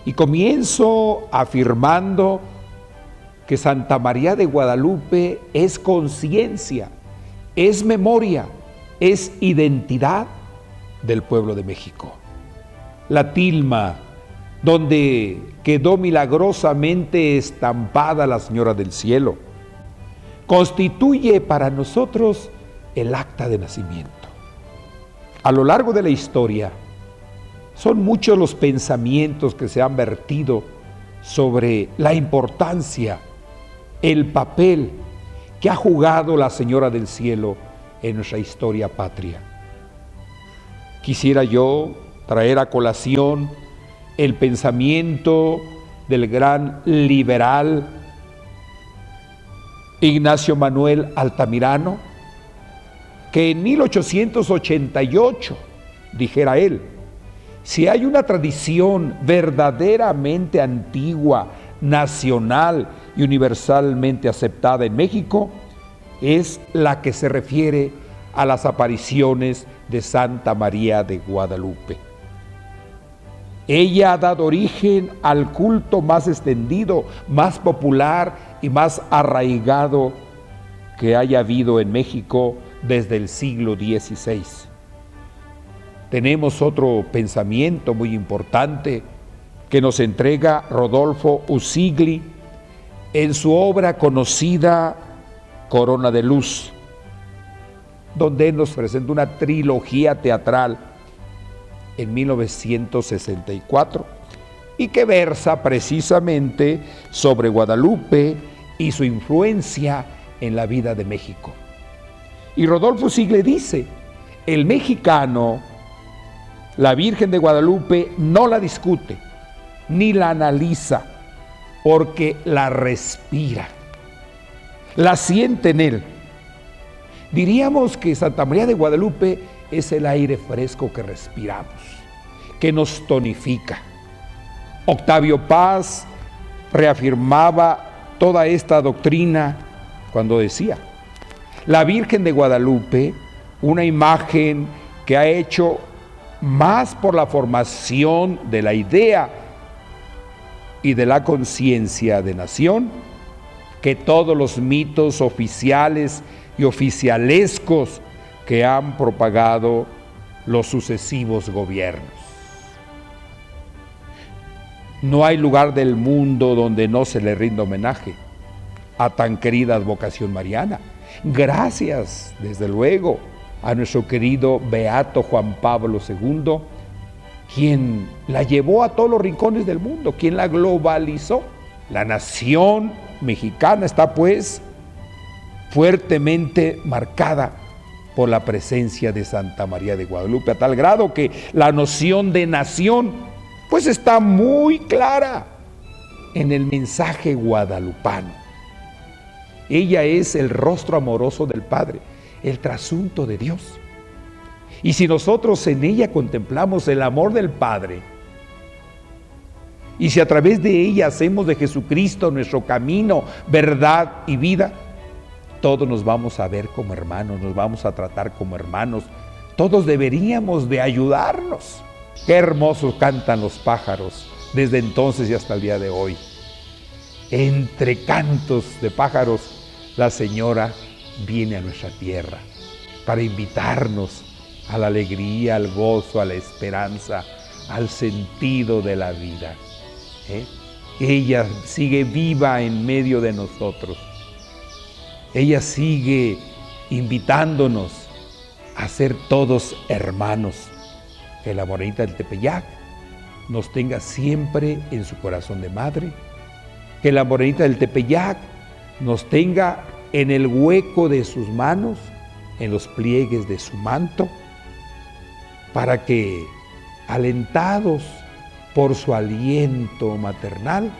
Y comienzo afirmando que Santa María de Guadalupe es conciencia, es memoria, es identidad del pueblo de México. La tilma donde quedó milagrosamente estampada la Señora del Cielo, constituye para nosotros el acta de nacimiento. A lo largo de la historia, son muchos los pensamientos que se han vertido sobre la importancia, el papel que ha jugado la Señora del Cielo en nuestra historia patria. Quisiera yo traer a colación el pensamiento del gran liberal Ignacio Manuel Altamirano, que en 1888 dijera él: si hay una tradición verdaderamente antigua, nacional y universalmente aceptada en México, es la que se refiere a las apariciones de Santa María de Guadalupe. Ella ha dado origen al culto más extendido, más popular y más arraigado que haya habido en México desde el siglo XVI. Tenemos otro pensamiento muy importante que nos entrega Rodolfo Usigli en su obra conocida Corona de Luz, donde nos presenta una trilogía teatral en 1964 y que versa precisamente sobre Guadalupe y su influencia en la vida de México. Y Rodolfo Usigli dice: el mexicano, la Virgen de Guadalupe, no la discute ni la analiza, porque la respira, la siente en él. Diríamos que Santa María de Guadalupe es el aire fresco que respiramos, que nos tonifica. Octavio Paz reafirmaba toda esta doctrina cuando decía: la Virgen de Guadalupe, una imagen que ha hecho más por la formación de la idea y de la conciencia de nación que todos los mitos oficiales y oficialescos que han propagado los sucesivos gobiernos. No hay lugar del mundo donde no se le rinda homenaje a tan querida advocación mariana. Gracias, desde luego, a nuestro querido beato Juan Pablo II, quien la llevó a todos los rincones del mundo, quien la globalizó. La nación mexicana está, pues, fuertemente marcada por la presencia de Santa María de Guadalupe, a tal grado que la noción de nación, pues, está muy clara en el mensaje guadalupano. Ella es el rostro amoroso del Padre, el trasunto de Dios. Y si nosotros en ella contemplamos el amor del Padre, y si a través de ella hacemos de Jesucristo nuestro camino, verdad y vida, todos nos vamos a ver como hermanos, nos vamos a tratar como hermanos. Todos deberíamos de ayudarnos. Qué hermosos cantan los pájaros desde entonces y hasta el día de hoy. Entre cantos de pájaros, la Señora viene a nuestra tierra para invitarnos a la alegría, al gozo, a la esperanza, al sentido de la vida. Ella sigue viva en medio de nosotros. Ella sigue invitándonos a ser todos hermanos. Que la Morenita del Tepeyac nos tenga siempre en su corazón de madre. Que la Morenita del Tepeyac nos tenga en el hueco de sus manos, en los pliegues de su manto, para que, alentados por su aliento maternal,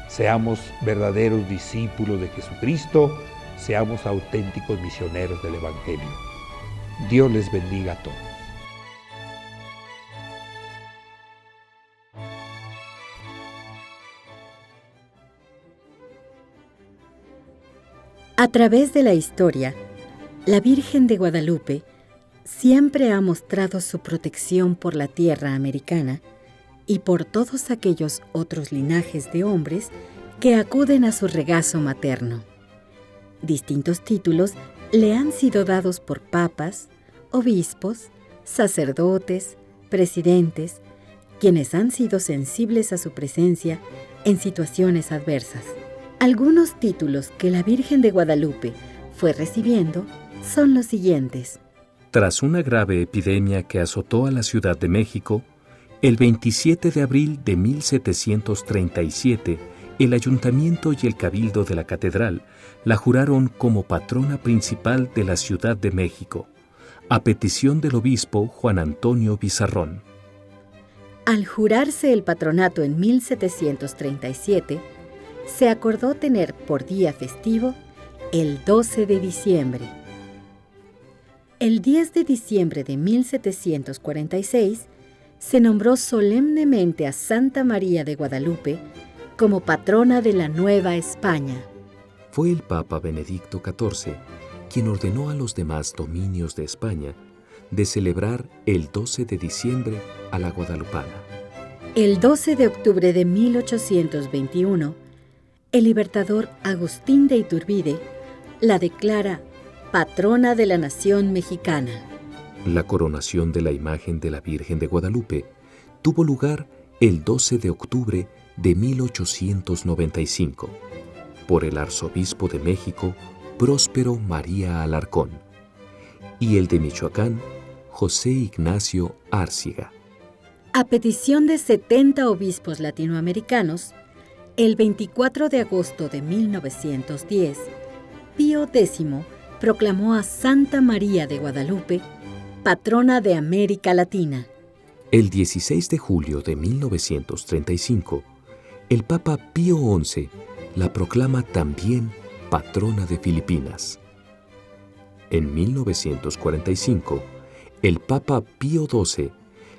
seamos verdaderos discípulos de Jesucristo, seamos auténticos misioneros del Evangelio. Dios les bendiga a todos. A través de la historia, la Virgen de Guadalupe siempre ha mostrado su protección por la tierra americana y por todos aquellos otros linajes de hombres que acuden a su regazo materno. Distintos títulos le han sido dados por papas, obispos, sacerdotes, presidentes, quienes han sido sensibles a su presencia en situaciones adversas. Algunos títulos que la Virgen de Guadalupe fue recibiendo son los siguientes. Tras una grave epidemia que azotó a la Ciudad de México, el 27 de abril de 1737, el Ayuntamiento y el Cabildo de la Catedral la juraron como patrona principal de la Ciudad de México, a petición del obispo Juan Antonio Bizarrón. Al jurarse el patronato en 1737, se acordó tener por día festivo el 12 de diciembre. El 10 de diciembre de 1746 se nombró solemnemente a Santa María de Guadalupe como patrona de la Nueva España. Fue el Papa Benedicto XIV quien ordenó a los demás dominios de España de celebrar el 12 de diciembre a la Guadalupana. El 12 de octubre de 1821, el libertador Agustín de Iturbide la declara patrona de la nación mexicana. La coronación de la imagen de la Virgen de Guadalupe tuvo lugar el 12 de octubre de 1895 por el arzobispo de México, Próspero María Alarcón, y el de Michoacán, José Ignacio Árciga. A petición de 70 obispos latinoamericanos, el 24 de agosto de 1910, Pío X proclamó a Santa María de Guadalupe patrona de América Latina. El 16 de julio de 1935, el Papa Pío XI la proclama también patrona de Filipinas. En 1945, el Papa Pío XII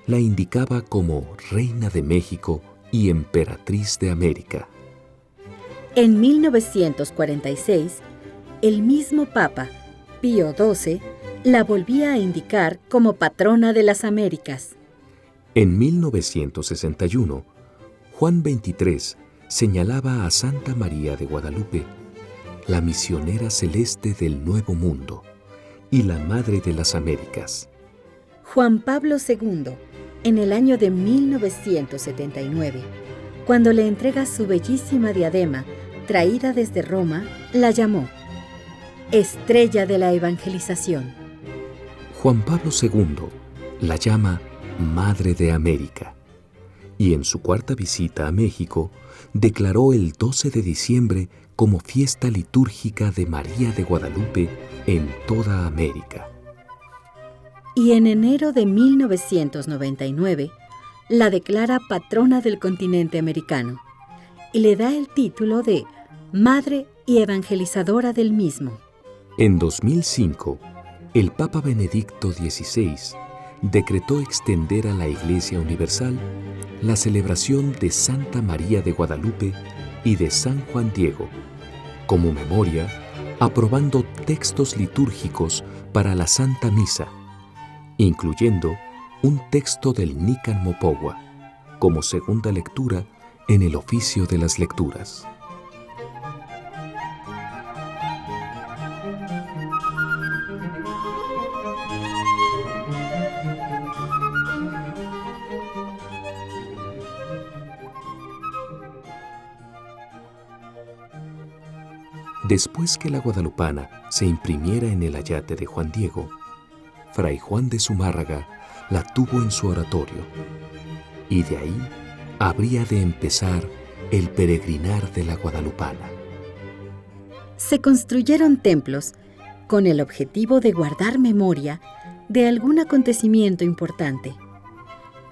la indicaba como Reina de México y Emperatriz de América. En 1946, el mismo Papa, Pío XII, la volvía a indicar como patrona de las Américas. En 1961, Juan XXIII señalaba a Santa María de Guadalupe, la misionera celeste del Nuevo Mundo y la Madre de las Américas. Juan Pablo II, en el año de 1979, cuando le entrega su bellísima diadema, traída desde Roma, la llamó Estrella de la Evangelización. Juan Pablo II la llama Madre de América, y en su cuarta visita a México declaró el 12 de diciembre como fiesta litúrgica de María de Guadalupe en toda América. Y en enero de 1999 la declara patrona del continente americano y le da el título de Madre y Evangelizadora del mismo. En 2005, el Papa Benedicto XVI decretó extender a la Iglesia Universal la celebración de Santa María de Guadalupe y de San Juan Diego, como memoria, aprobando textos litúrgicos para la Santa Misa, incluyendo un texto del Nican Mopogua, como segunda lectura en el oficio de las lecturas. Después que la Guadalupana se imprimiera en el ayate de Juan Diego, Fray Juan de Zumárraga la tuvo en su oratorio, y de ahí habría de empezar el peregrinar de la Guadalupana. Se construyeron templos con el objetivo de guardar memoria de algún acontecimiento importante,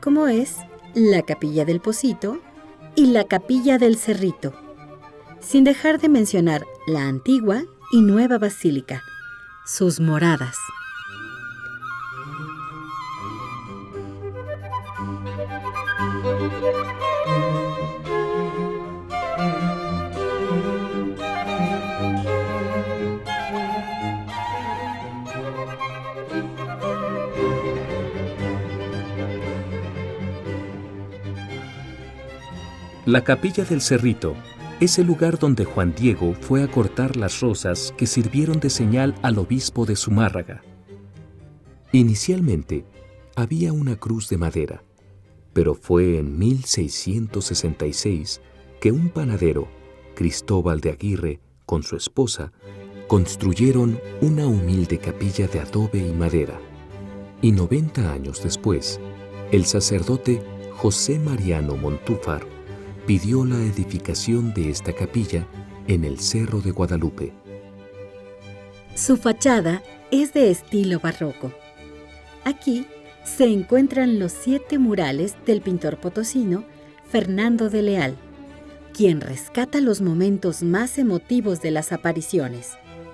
como es la Capilla del Pocito y la Capilla del Cerrito, sin dejar de mencionar la antigua y nueva basílica, sus moradas. La Capilla del Cerrito es el lugar donde Juan Diego fue a cortar las rosas que sirvieron de señal al obispo de Zumárraga. Inicialmente había una cruz de madera, pero fue en 1666 que un panadero, Cristóbal de Aguirre, con su esposa, construyeron una humilde capilla de adobe y madera. Y 90 años después, el sacerdote José Mariano Montúfar pidió la edificación de esta capilla en el Cerro de Guadalupe. Su fachada es de estilo barroco. Aquí se encuentran los 7 murales del pintor potosino Fernando de Leal, quien rescata los momentos más emotivos de las apariciones,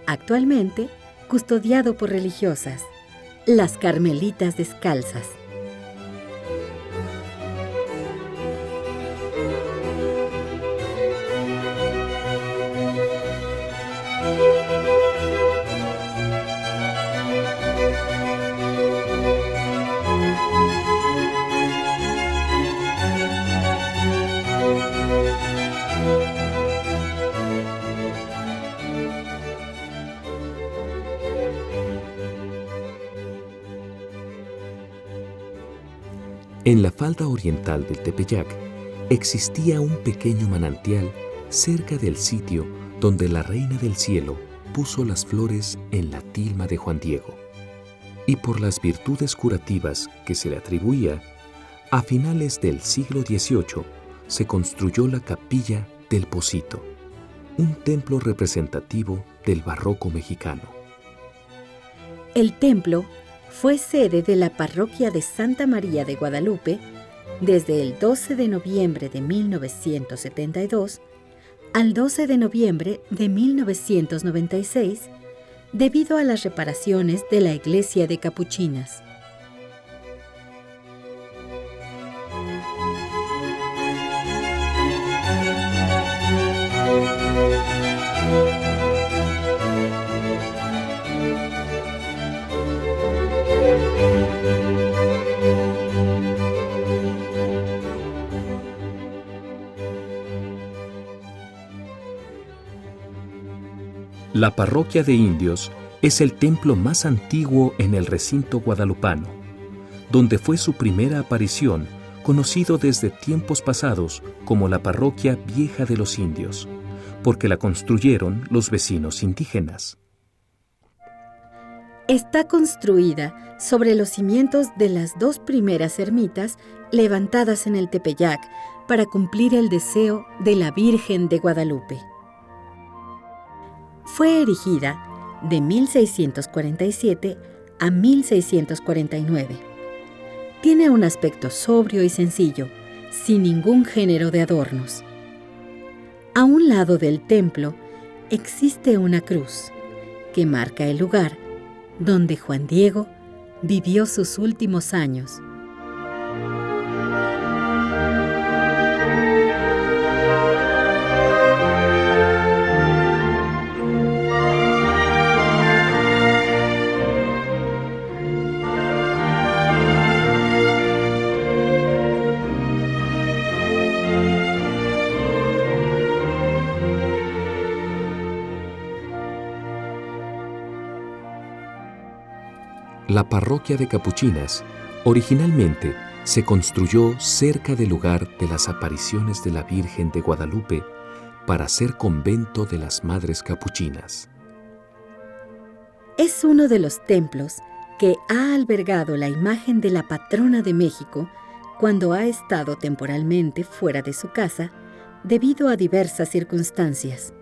actualmente custodiado por religiosas, las Carmelitas Descalzas. En la falda oriental del Tepeyac existía un pequeño manantial cerca del sitio donde la Reina del Cielo puso las flores en la tilma de Juan Diego. Y por las virtudes curativas que se le atribuía, a finales del siglo XVIII se construyó la Capilla del Pocito, un templo representativo del barroco mexicano. El templo fue sede de la parroquia de Santa María de Guadalupe desde el 12 de noviembre de 1972 al 12 de noviembre de 1996, debido a las reparaciones de la iglesia de Capuchinas. La parroquia de Indios es el templo más antiguo en el recinto guadalupano, donde fue su primera aparición, conocido desde tiempos pasados como la parroquia Vieja de los Indios, porque la construyeron los vecinos indígenas. Está construida sobre los cimientos de las 2 primeras ermitas levantadas en el Tepeyac para cumplir el deseo de la Virgen de Guadalupe. Fue erigida de 1647 a 1649. Tiene un aspecto sobrio y sencillo, sin ningún género de adornos. A un lado del templo existe una cruz que marca el lugar donde Juan Diego vivió sus últimos años. La parroquia de Capuchinas originalmente se construyó cerca del lugar de las apariciones de la Virgen de Guadalupe para ser convento de las Madres Capuchinas. Es uno de los templos que ha albergado la imagen de la patrona de México cuando ha estado temporalmente fuera de su casa debido a diversas circunstancias.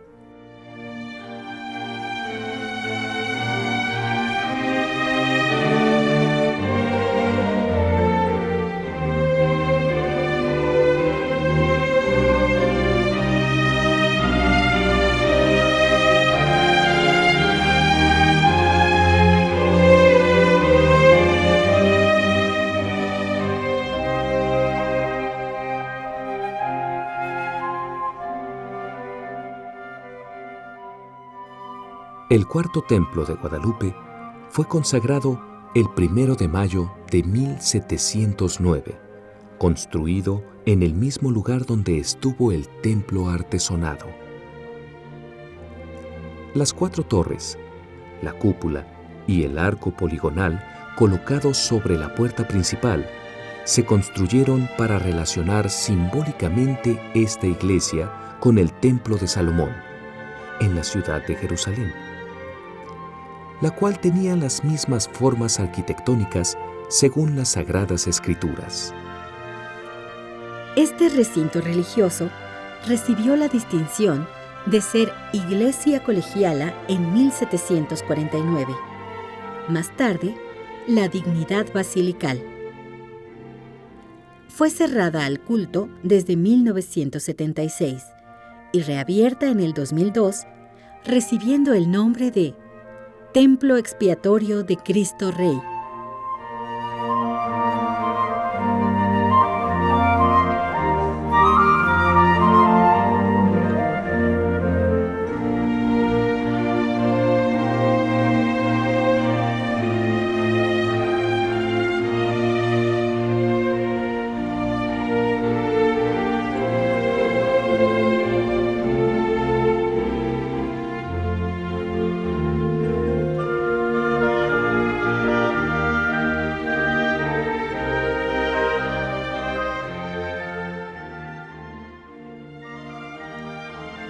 El cuarto templo de Guadalupe fue consagrado el 1 de mayo de 1709 construido en el mismo lugar donde estuvo el templo artesonado. Las 4 torres, la cúpula y el arco poligonal colocados sobre la puerta principal se construyeron para relacionar simbólicamente esta iglesia con el templo de Salomón, en la ciudad de Jerusalén, la cual tenía las mismas formas arquitectónicas según las Sagradas Escrituras. Este recinto religioso recibió la distinción de ser iglesia colegiala en 1749. Más tarde, la dignidad basilical. Fue cerrada al culto desde 1976 y reabierta en el 2002, recibiendo el nombre de Templo Expiatorio de Cristo Rey.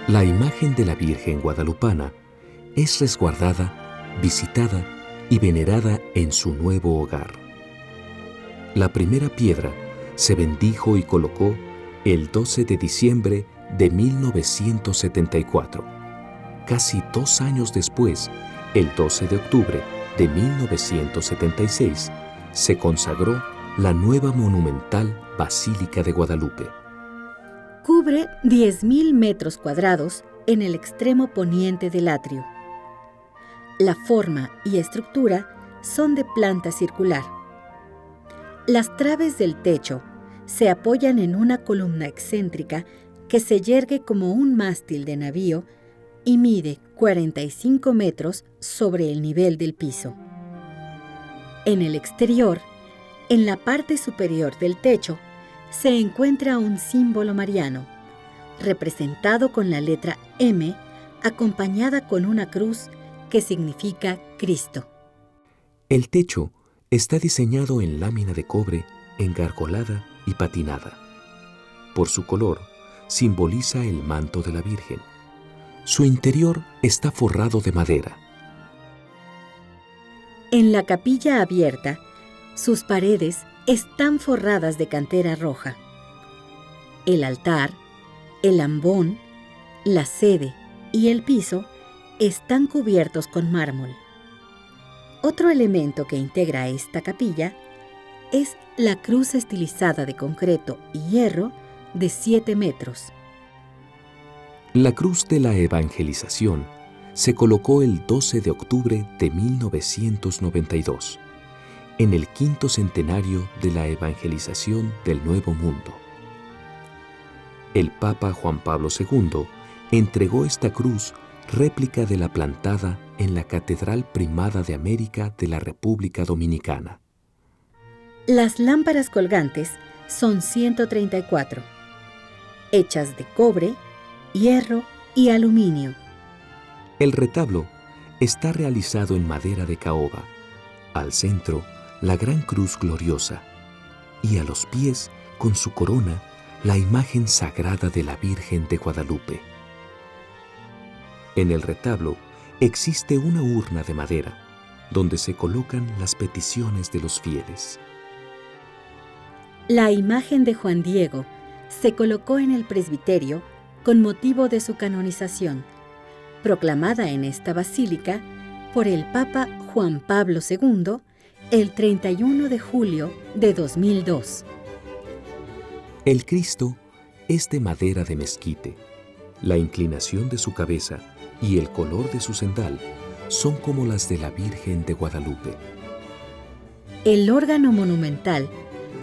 La imagen de la Virgen guadalupana es resguardada, visitada y venerada en su nuevo hogar. La primera piedra se bendijo y colocó el 12 de diciembre de 1974. Casi 2 años después, el 12 de octubre de 1976, se consagró la nueva monumental Basílica de Guadalupe. Cubre 10.000 metros cuadrados en el extremo poniente del atrio. La forma y estructura son de planta circular. Las traves del techo se apoyan en una columna excéntrica que se yergue como un mástil de navío y mide 45 metros sobre el nivel del piso. En el exterior, en la parte superior del techo, se encuentra un símbolo mariano, representado con la letra M, acompañada con una cruz que significa Cristo. El techo está diseñado en lámina de cobre engargolada y patinada. Por su color, simboliza el manto de la Virgen. Su interior está forrado de madera. En la capilla abierta, sus paredes están forradas de cantera roja. El altar, el ambón, la sede y el piso están cubiertos con mármol. Otro elemento que integra esta capilla es la cruz estilizada de concreto y hierro de 7 metros. La cruz de la evangelización se colocó el 12 de octubre de 1992, en el 5º centenario de la evangelización del Nuevo Mundo. El Papa Juan Pablo II entregó esta cruz, réplica de la plantada en la Catedral Primada de América de la República Dominicana. Las lámparas colgantes son 134, hechas de cobre, hierro y aluminio. El retablo está realizado en madera de caoba. Al centro, la gran cruz gloriosa, y a los pies, con su corona, la imagen sagrada de la Virgen de Guadalupe. En el retablo existe una urna de madera, donde se colocan las peticiones de los fieles. La imagen de Juan Diego se colocó en el presbiterio con motivo de su canonización, proclamada en esta basílica por el Papa Juan Pablo II el 31 de julio de 2002. El Cristo es de madera de mezquite. La inclinación de su cabeza y el color de su cendal son como las de la Virgen de Guadalupe. El órgano monumental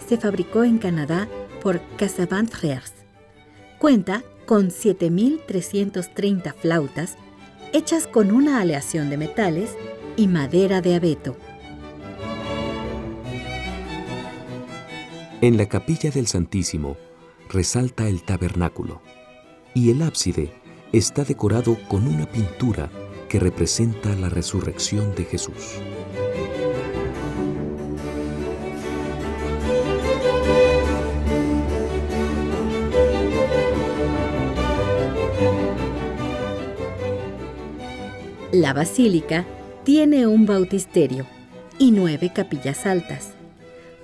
se fabricó en Canadá por Casavant Frères. Cuenta con 7.330 flautas hechas con una aleación de metales y madera de abeto. En la capilla del Santísimo resalta el tabernáculo y el ábside está decorado con una pintura que representa la resurrección de Jesús. La basílica tiene un bautisterio y 9 capillas altas,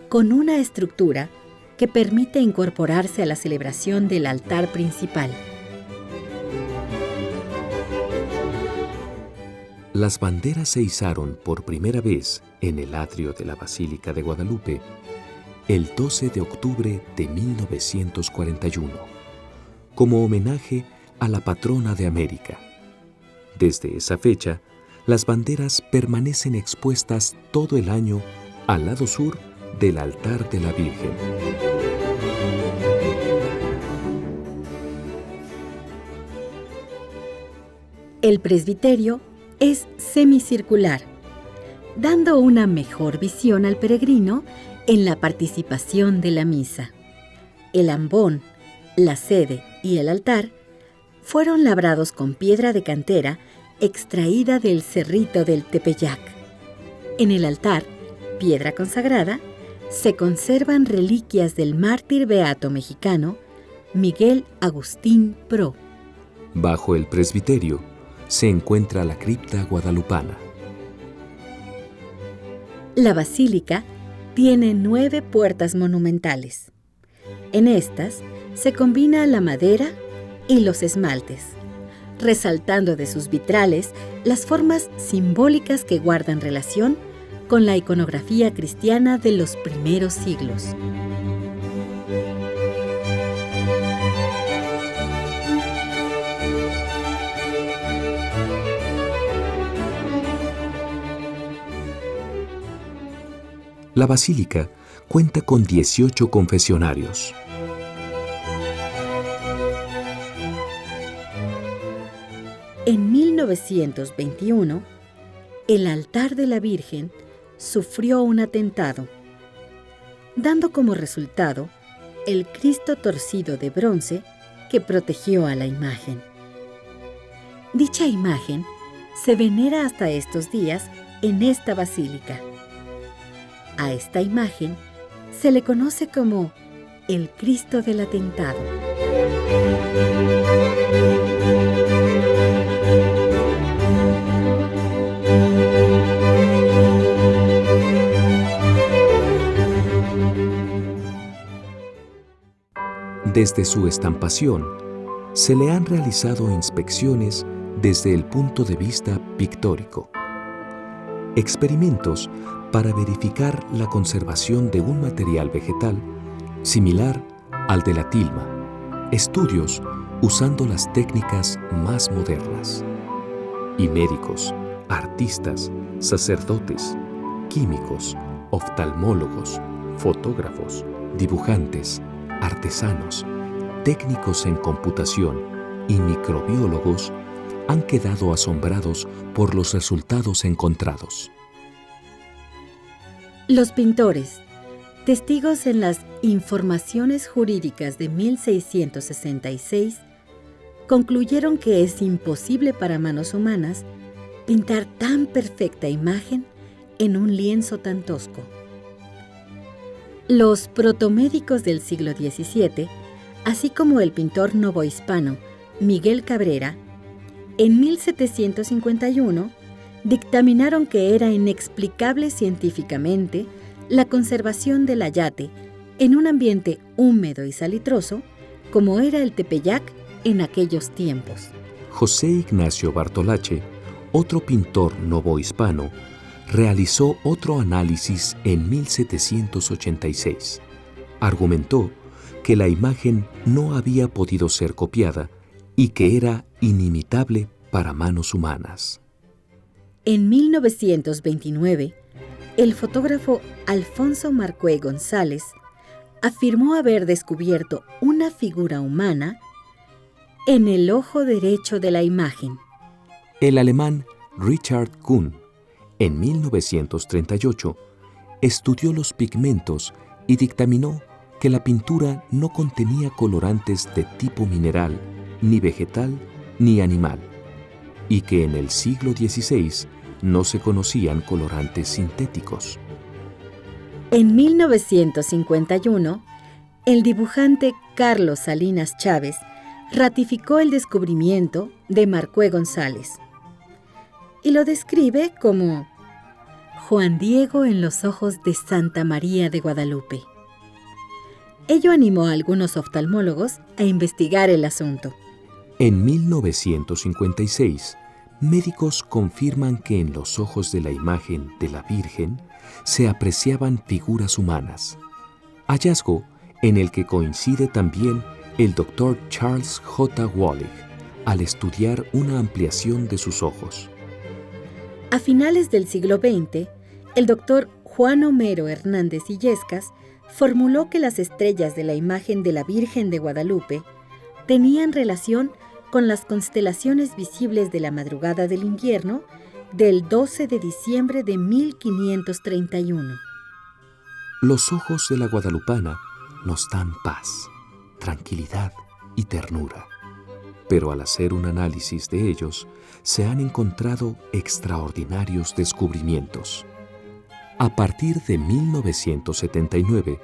con una estructura que permite incorporarse a la celebración del altar principal. Las banderas se izaron por primera vez en el atrio de la Basílica de Guadalupe el 12 de octubre de 1941, como homenaje a la patrona de América. Desde esa fecha, las banderas permanecen expuestas todo el año al lado sur del altar de la Virgen. El presbiterio es semicircular, dando una mejor visión al peregrino en la participación de la misa. El ambón, la sede y el altar fueron labrados con piedra de cantera extraída del cerrito del Tepeyac. En el altar, piedra consagrada, se conservan reliquias del mártir beato mexicano Miguel Agustín Pro. Bajo el presbiterio se encuentra la cripta guadalupana. La basílica tiene 9 puertas monumentales. En estas se combina la madera y los esmaltes, resaltando de sus vitrales las formas simbólicas que guardan relación con la iconografía cristiana de los primeros siglos. La basílica cuenta con 18 confesionarios. En 1921, el altar de la Virgen sufrió un atentado, dando como resultado el Cristo torcido de bronce que protegió a la imagen. Dicha imagen se venera hasta estos días en esta basílica. A esta imagen se le conoce como el Cristo del Atentado. Desde su estampación, se le han realizado inspecciones desde el punto de vista pictórico, experimentos para verificar la conservación de un material vegetal similar al de la tilma, estudios usando las técnicas más modernas, y médicos, artistas, sacerdotes, químicos, oftalmólogos, fotógrafos, dibujantes, artesanos, técnicos en computación y microbiólogos han quedado asombrados por los resultados encontrados. Los pintores, testigos en las Informaciones Jurídicas de 1666, concluyeron que es imposible para manos humanas pintar tan perfecta imagen en un lienzo tan tosco. Los protomédicos del siglo XVII, así como el pintor novohispano Miguel Cabrera, en 1751 dictaminaron que era inexplicable científicamente la conservación del ayate en un ambiente húmedo y salitroso como era el Tepeyac en aquellos tiempos. José Ignacio Bartolache, otro pintor novohispano, realizó otro análisis en 1786. Argumentó que la imagen no había podido ser copiada y que era inimitable para manos humanas. En 1929, el fotógrafo Alfonso Marcué González afirmó haber descubierto una figura humana en el ojo derecho de la imagen. El alemán Richard Kuhn, en 1938, estudió los pigmentos y dictaminó que la pintura no contenía colorantes de tipo mineral, ni vegetal, ni animal, y que en el siglo XVI no se conocían colorantes sintéticos. En 1951, el dibujante Carlos Salinas Chávez ratificó el descubrimiento de Marcué González y lo describe como Juan Diego en los ojos de Santa María de Guadalupe. Ello animó a algunos oftalmólogos a investigar el asunto. En 1956, médicos confirman que en los ojos de la imagen de la Virgen se apreciaban figuras humanas, hallazgo en el que coincide también el doctor Charles J. Wallich al estudiar una ampliación de sus ojos. A finales del siglo XX, el doctor Juan Homero Hernández Illescas formuló que las estrellas de la imagen de la Virgen de Guadalupe tenían relación con las constelaciones visibles de la madrugada del invierno del 12 de diciembre de 1531. Los ojos de la guadalupana nos dan paz, tranquilidad y ternura, pero al hacer un análisis de ellos, se han encontrado extraordinarios descubrimientos. A partir de 1979,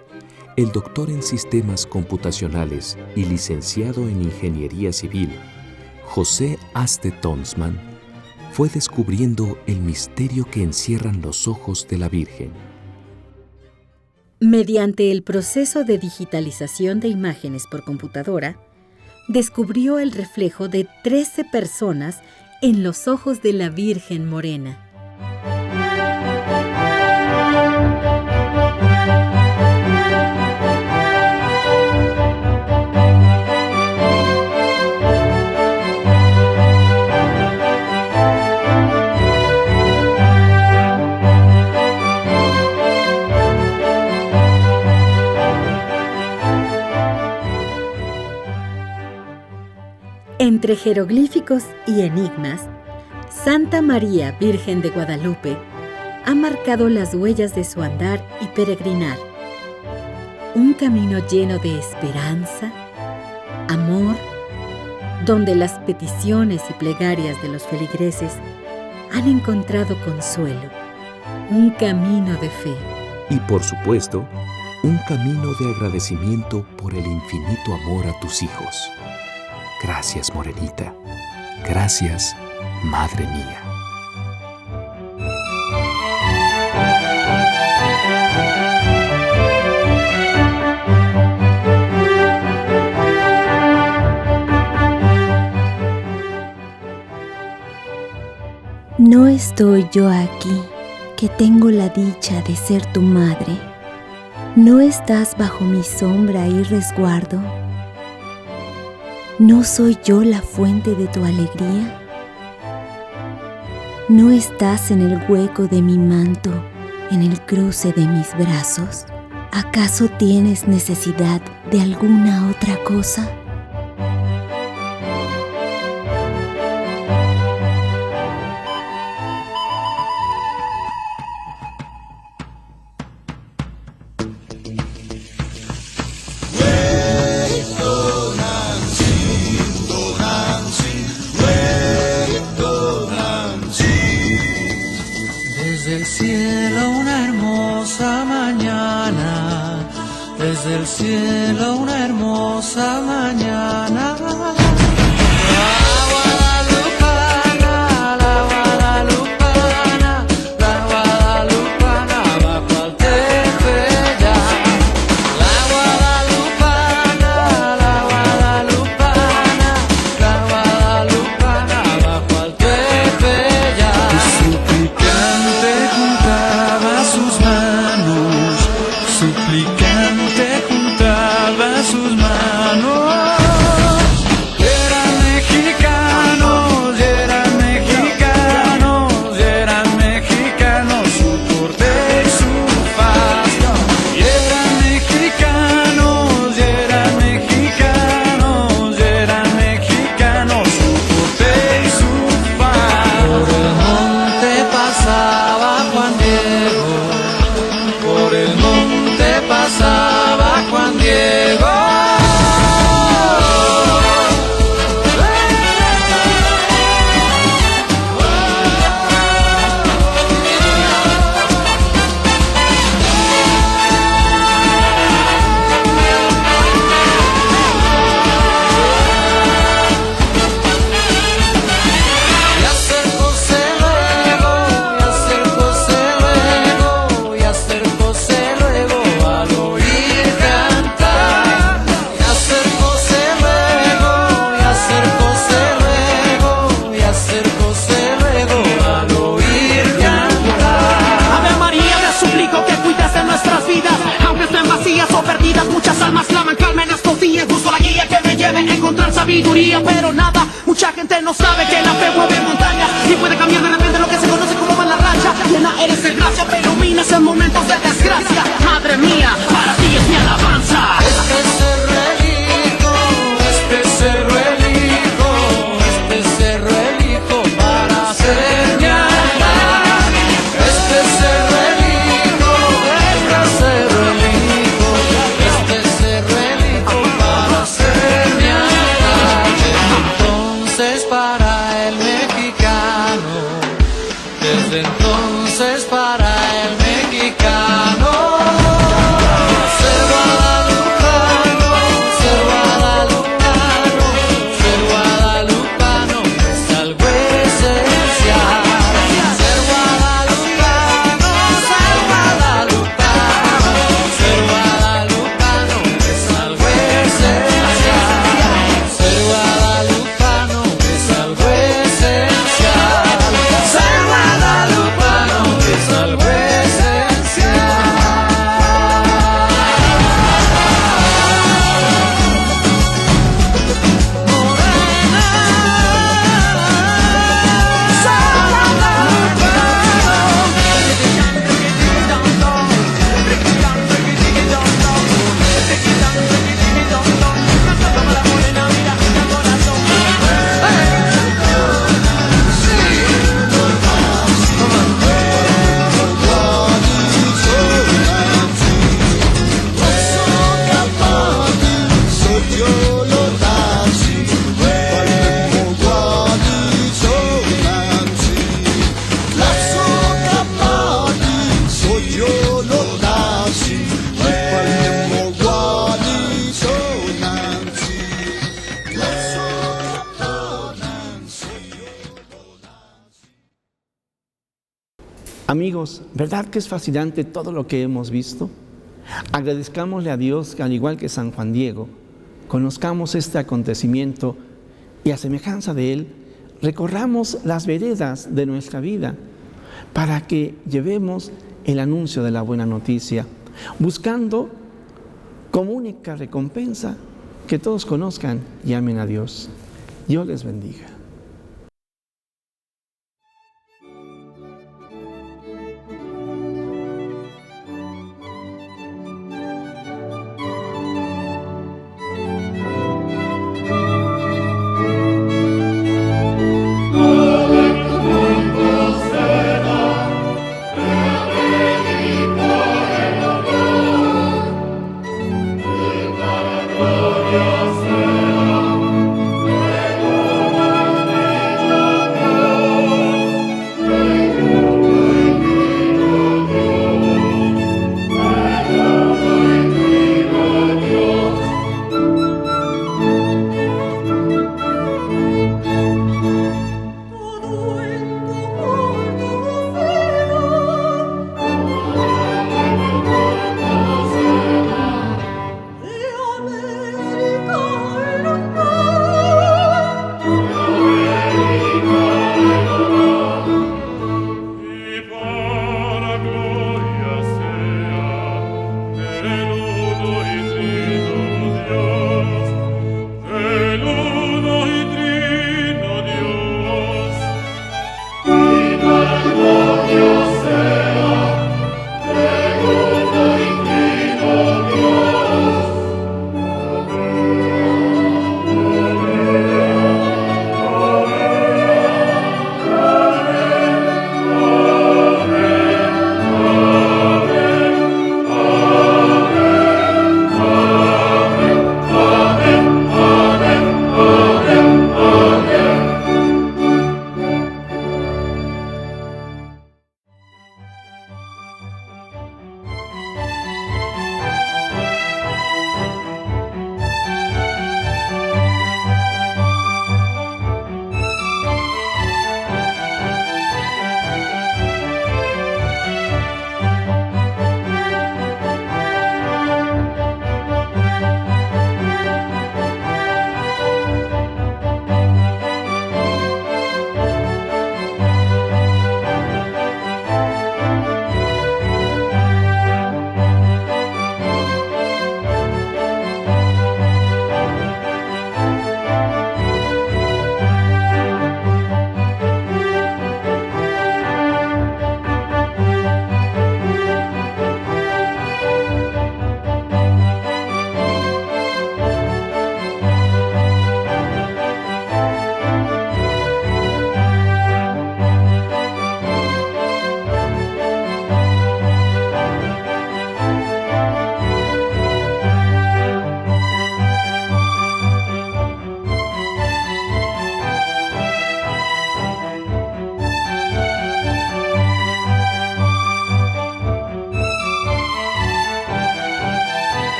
el doctor en sistemas computacionales y licenciado en ingeniería civil, José Aste Tonsman, fue descubriendo el misterio que encierran los ojos de la Virgen. Mediante el proceso de digitalización de imágenes por computadora, descubrió el reflejo de 13 personas en los ojos de la Virgen Morena. Entre jeroglíficos y enigmas, Santa María Virgen de Guadalupe ha marcado las huellas de su andar y peregrinar. Un camino lleno de esperanza, amor, donde las peticiones y plegarias de los feligreses han encontrado consuelo. Un camino de fe. Y por supuesto, un camino de agradecimiento por el infinito amor a tus hijos. Gracias, Morenita. Gracias, Madre mía. No estoy yo aquí, que tengo la dicha de ser tu madre. No estás bajo mi sombra y resguardo. ¿No soy yo la fuente de tu alegría? ¿No estás en el hueco de mi manto, en el cruce de mis brazos? ¿Acaso tienes necesidad de alguna otra cosa? Desde el cielo una hermosa mañana, desde el cielo una hermosa mañana. Suplicante juntaba sus manos. sabiduría, pero nada. Mucha gente no sabe que la fe mueve montañas y puede cambiar de repente lo que se conoce como mala racha. Llena eres de gracia, pero iluminas en momentos de desgracia. Madre mía, para ti es mi alabanza. Desde entonces para el mexicano, ser guadalupano, ser guadalupano, ser guadalupano es algo esencial. Ser guadalupano, ser guadalupano, ser guadalupano es algo esencial. Ser guadalupano es algo esencial. Ser guadalupano es algo esencial. Morena, Amigos, ¿verdad que es fascinante todo lo que hemos visto? Agradezcámosle a Dios que, al igual que San Juan Diego, conozcamos este acontecimiento y a semejanza de él, recorramos las veredas de nuestra vida para que llevemos el anuncio de la buena noticia, buscando como única recompensa que todos conozcan y amen a Dios. Dios les bendiga.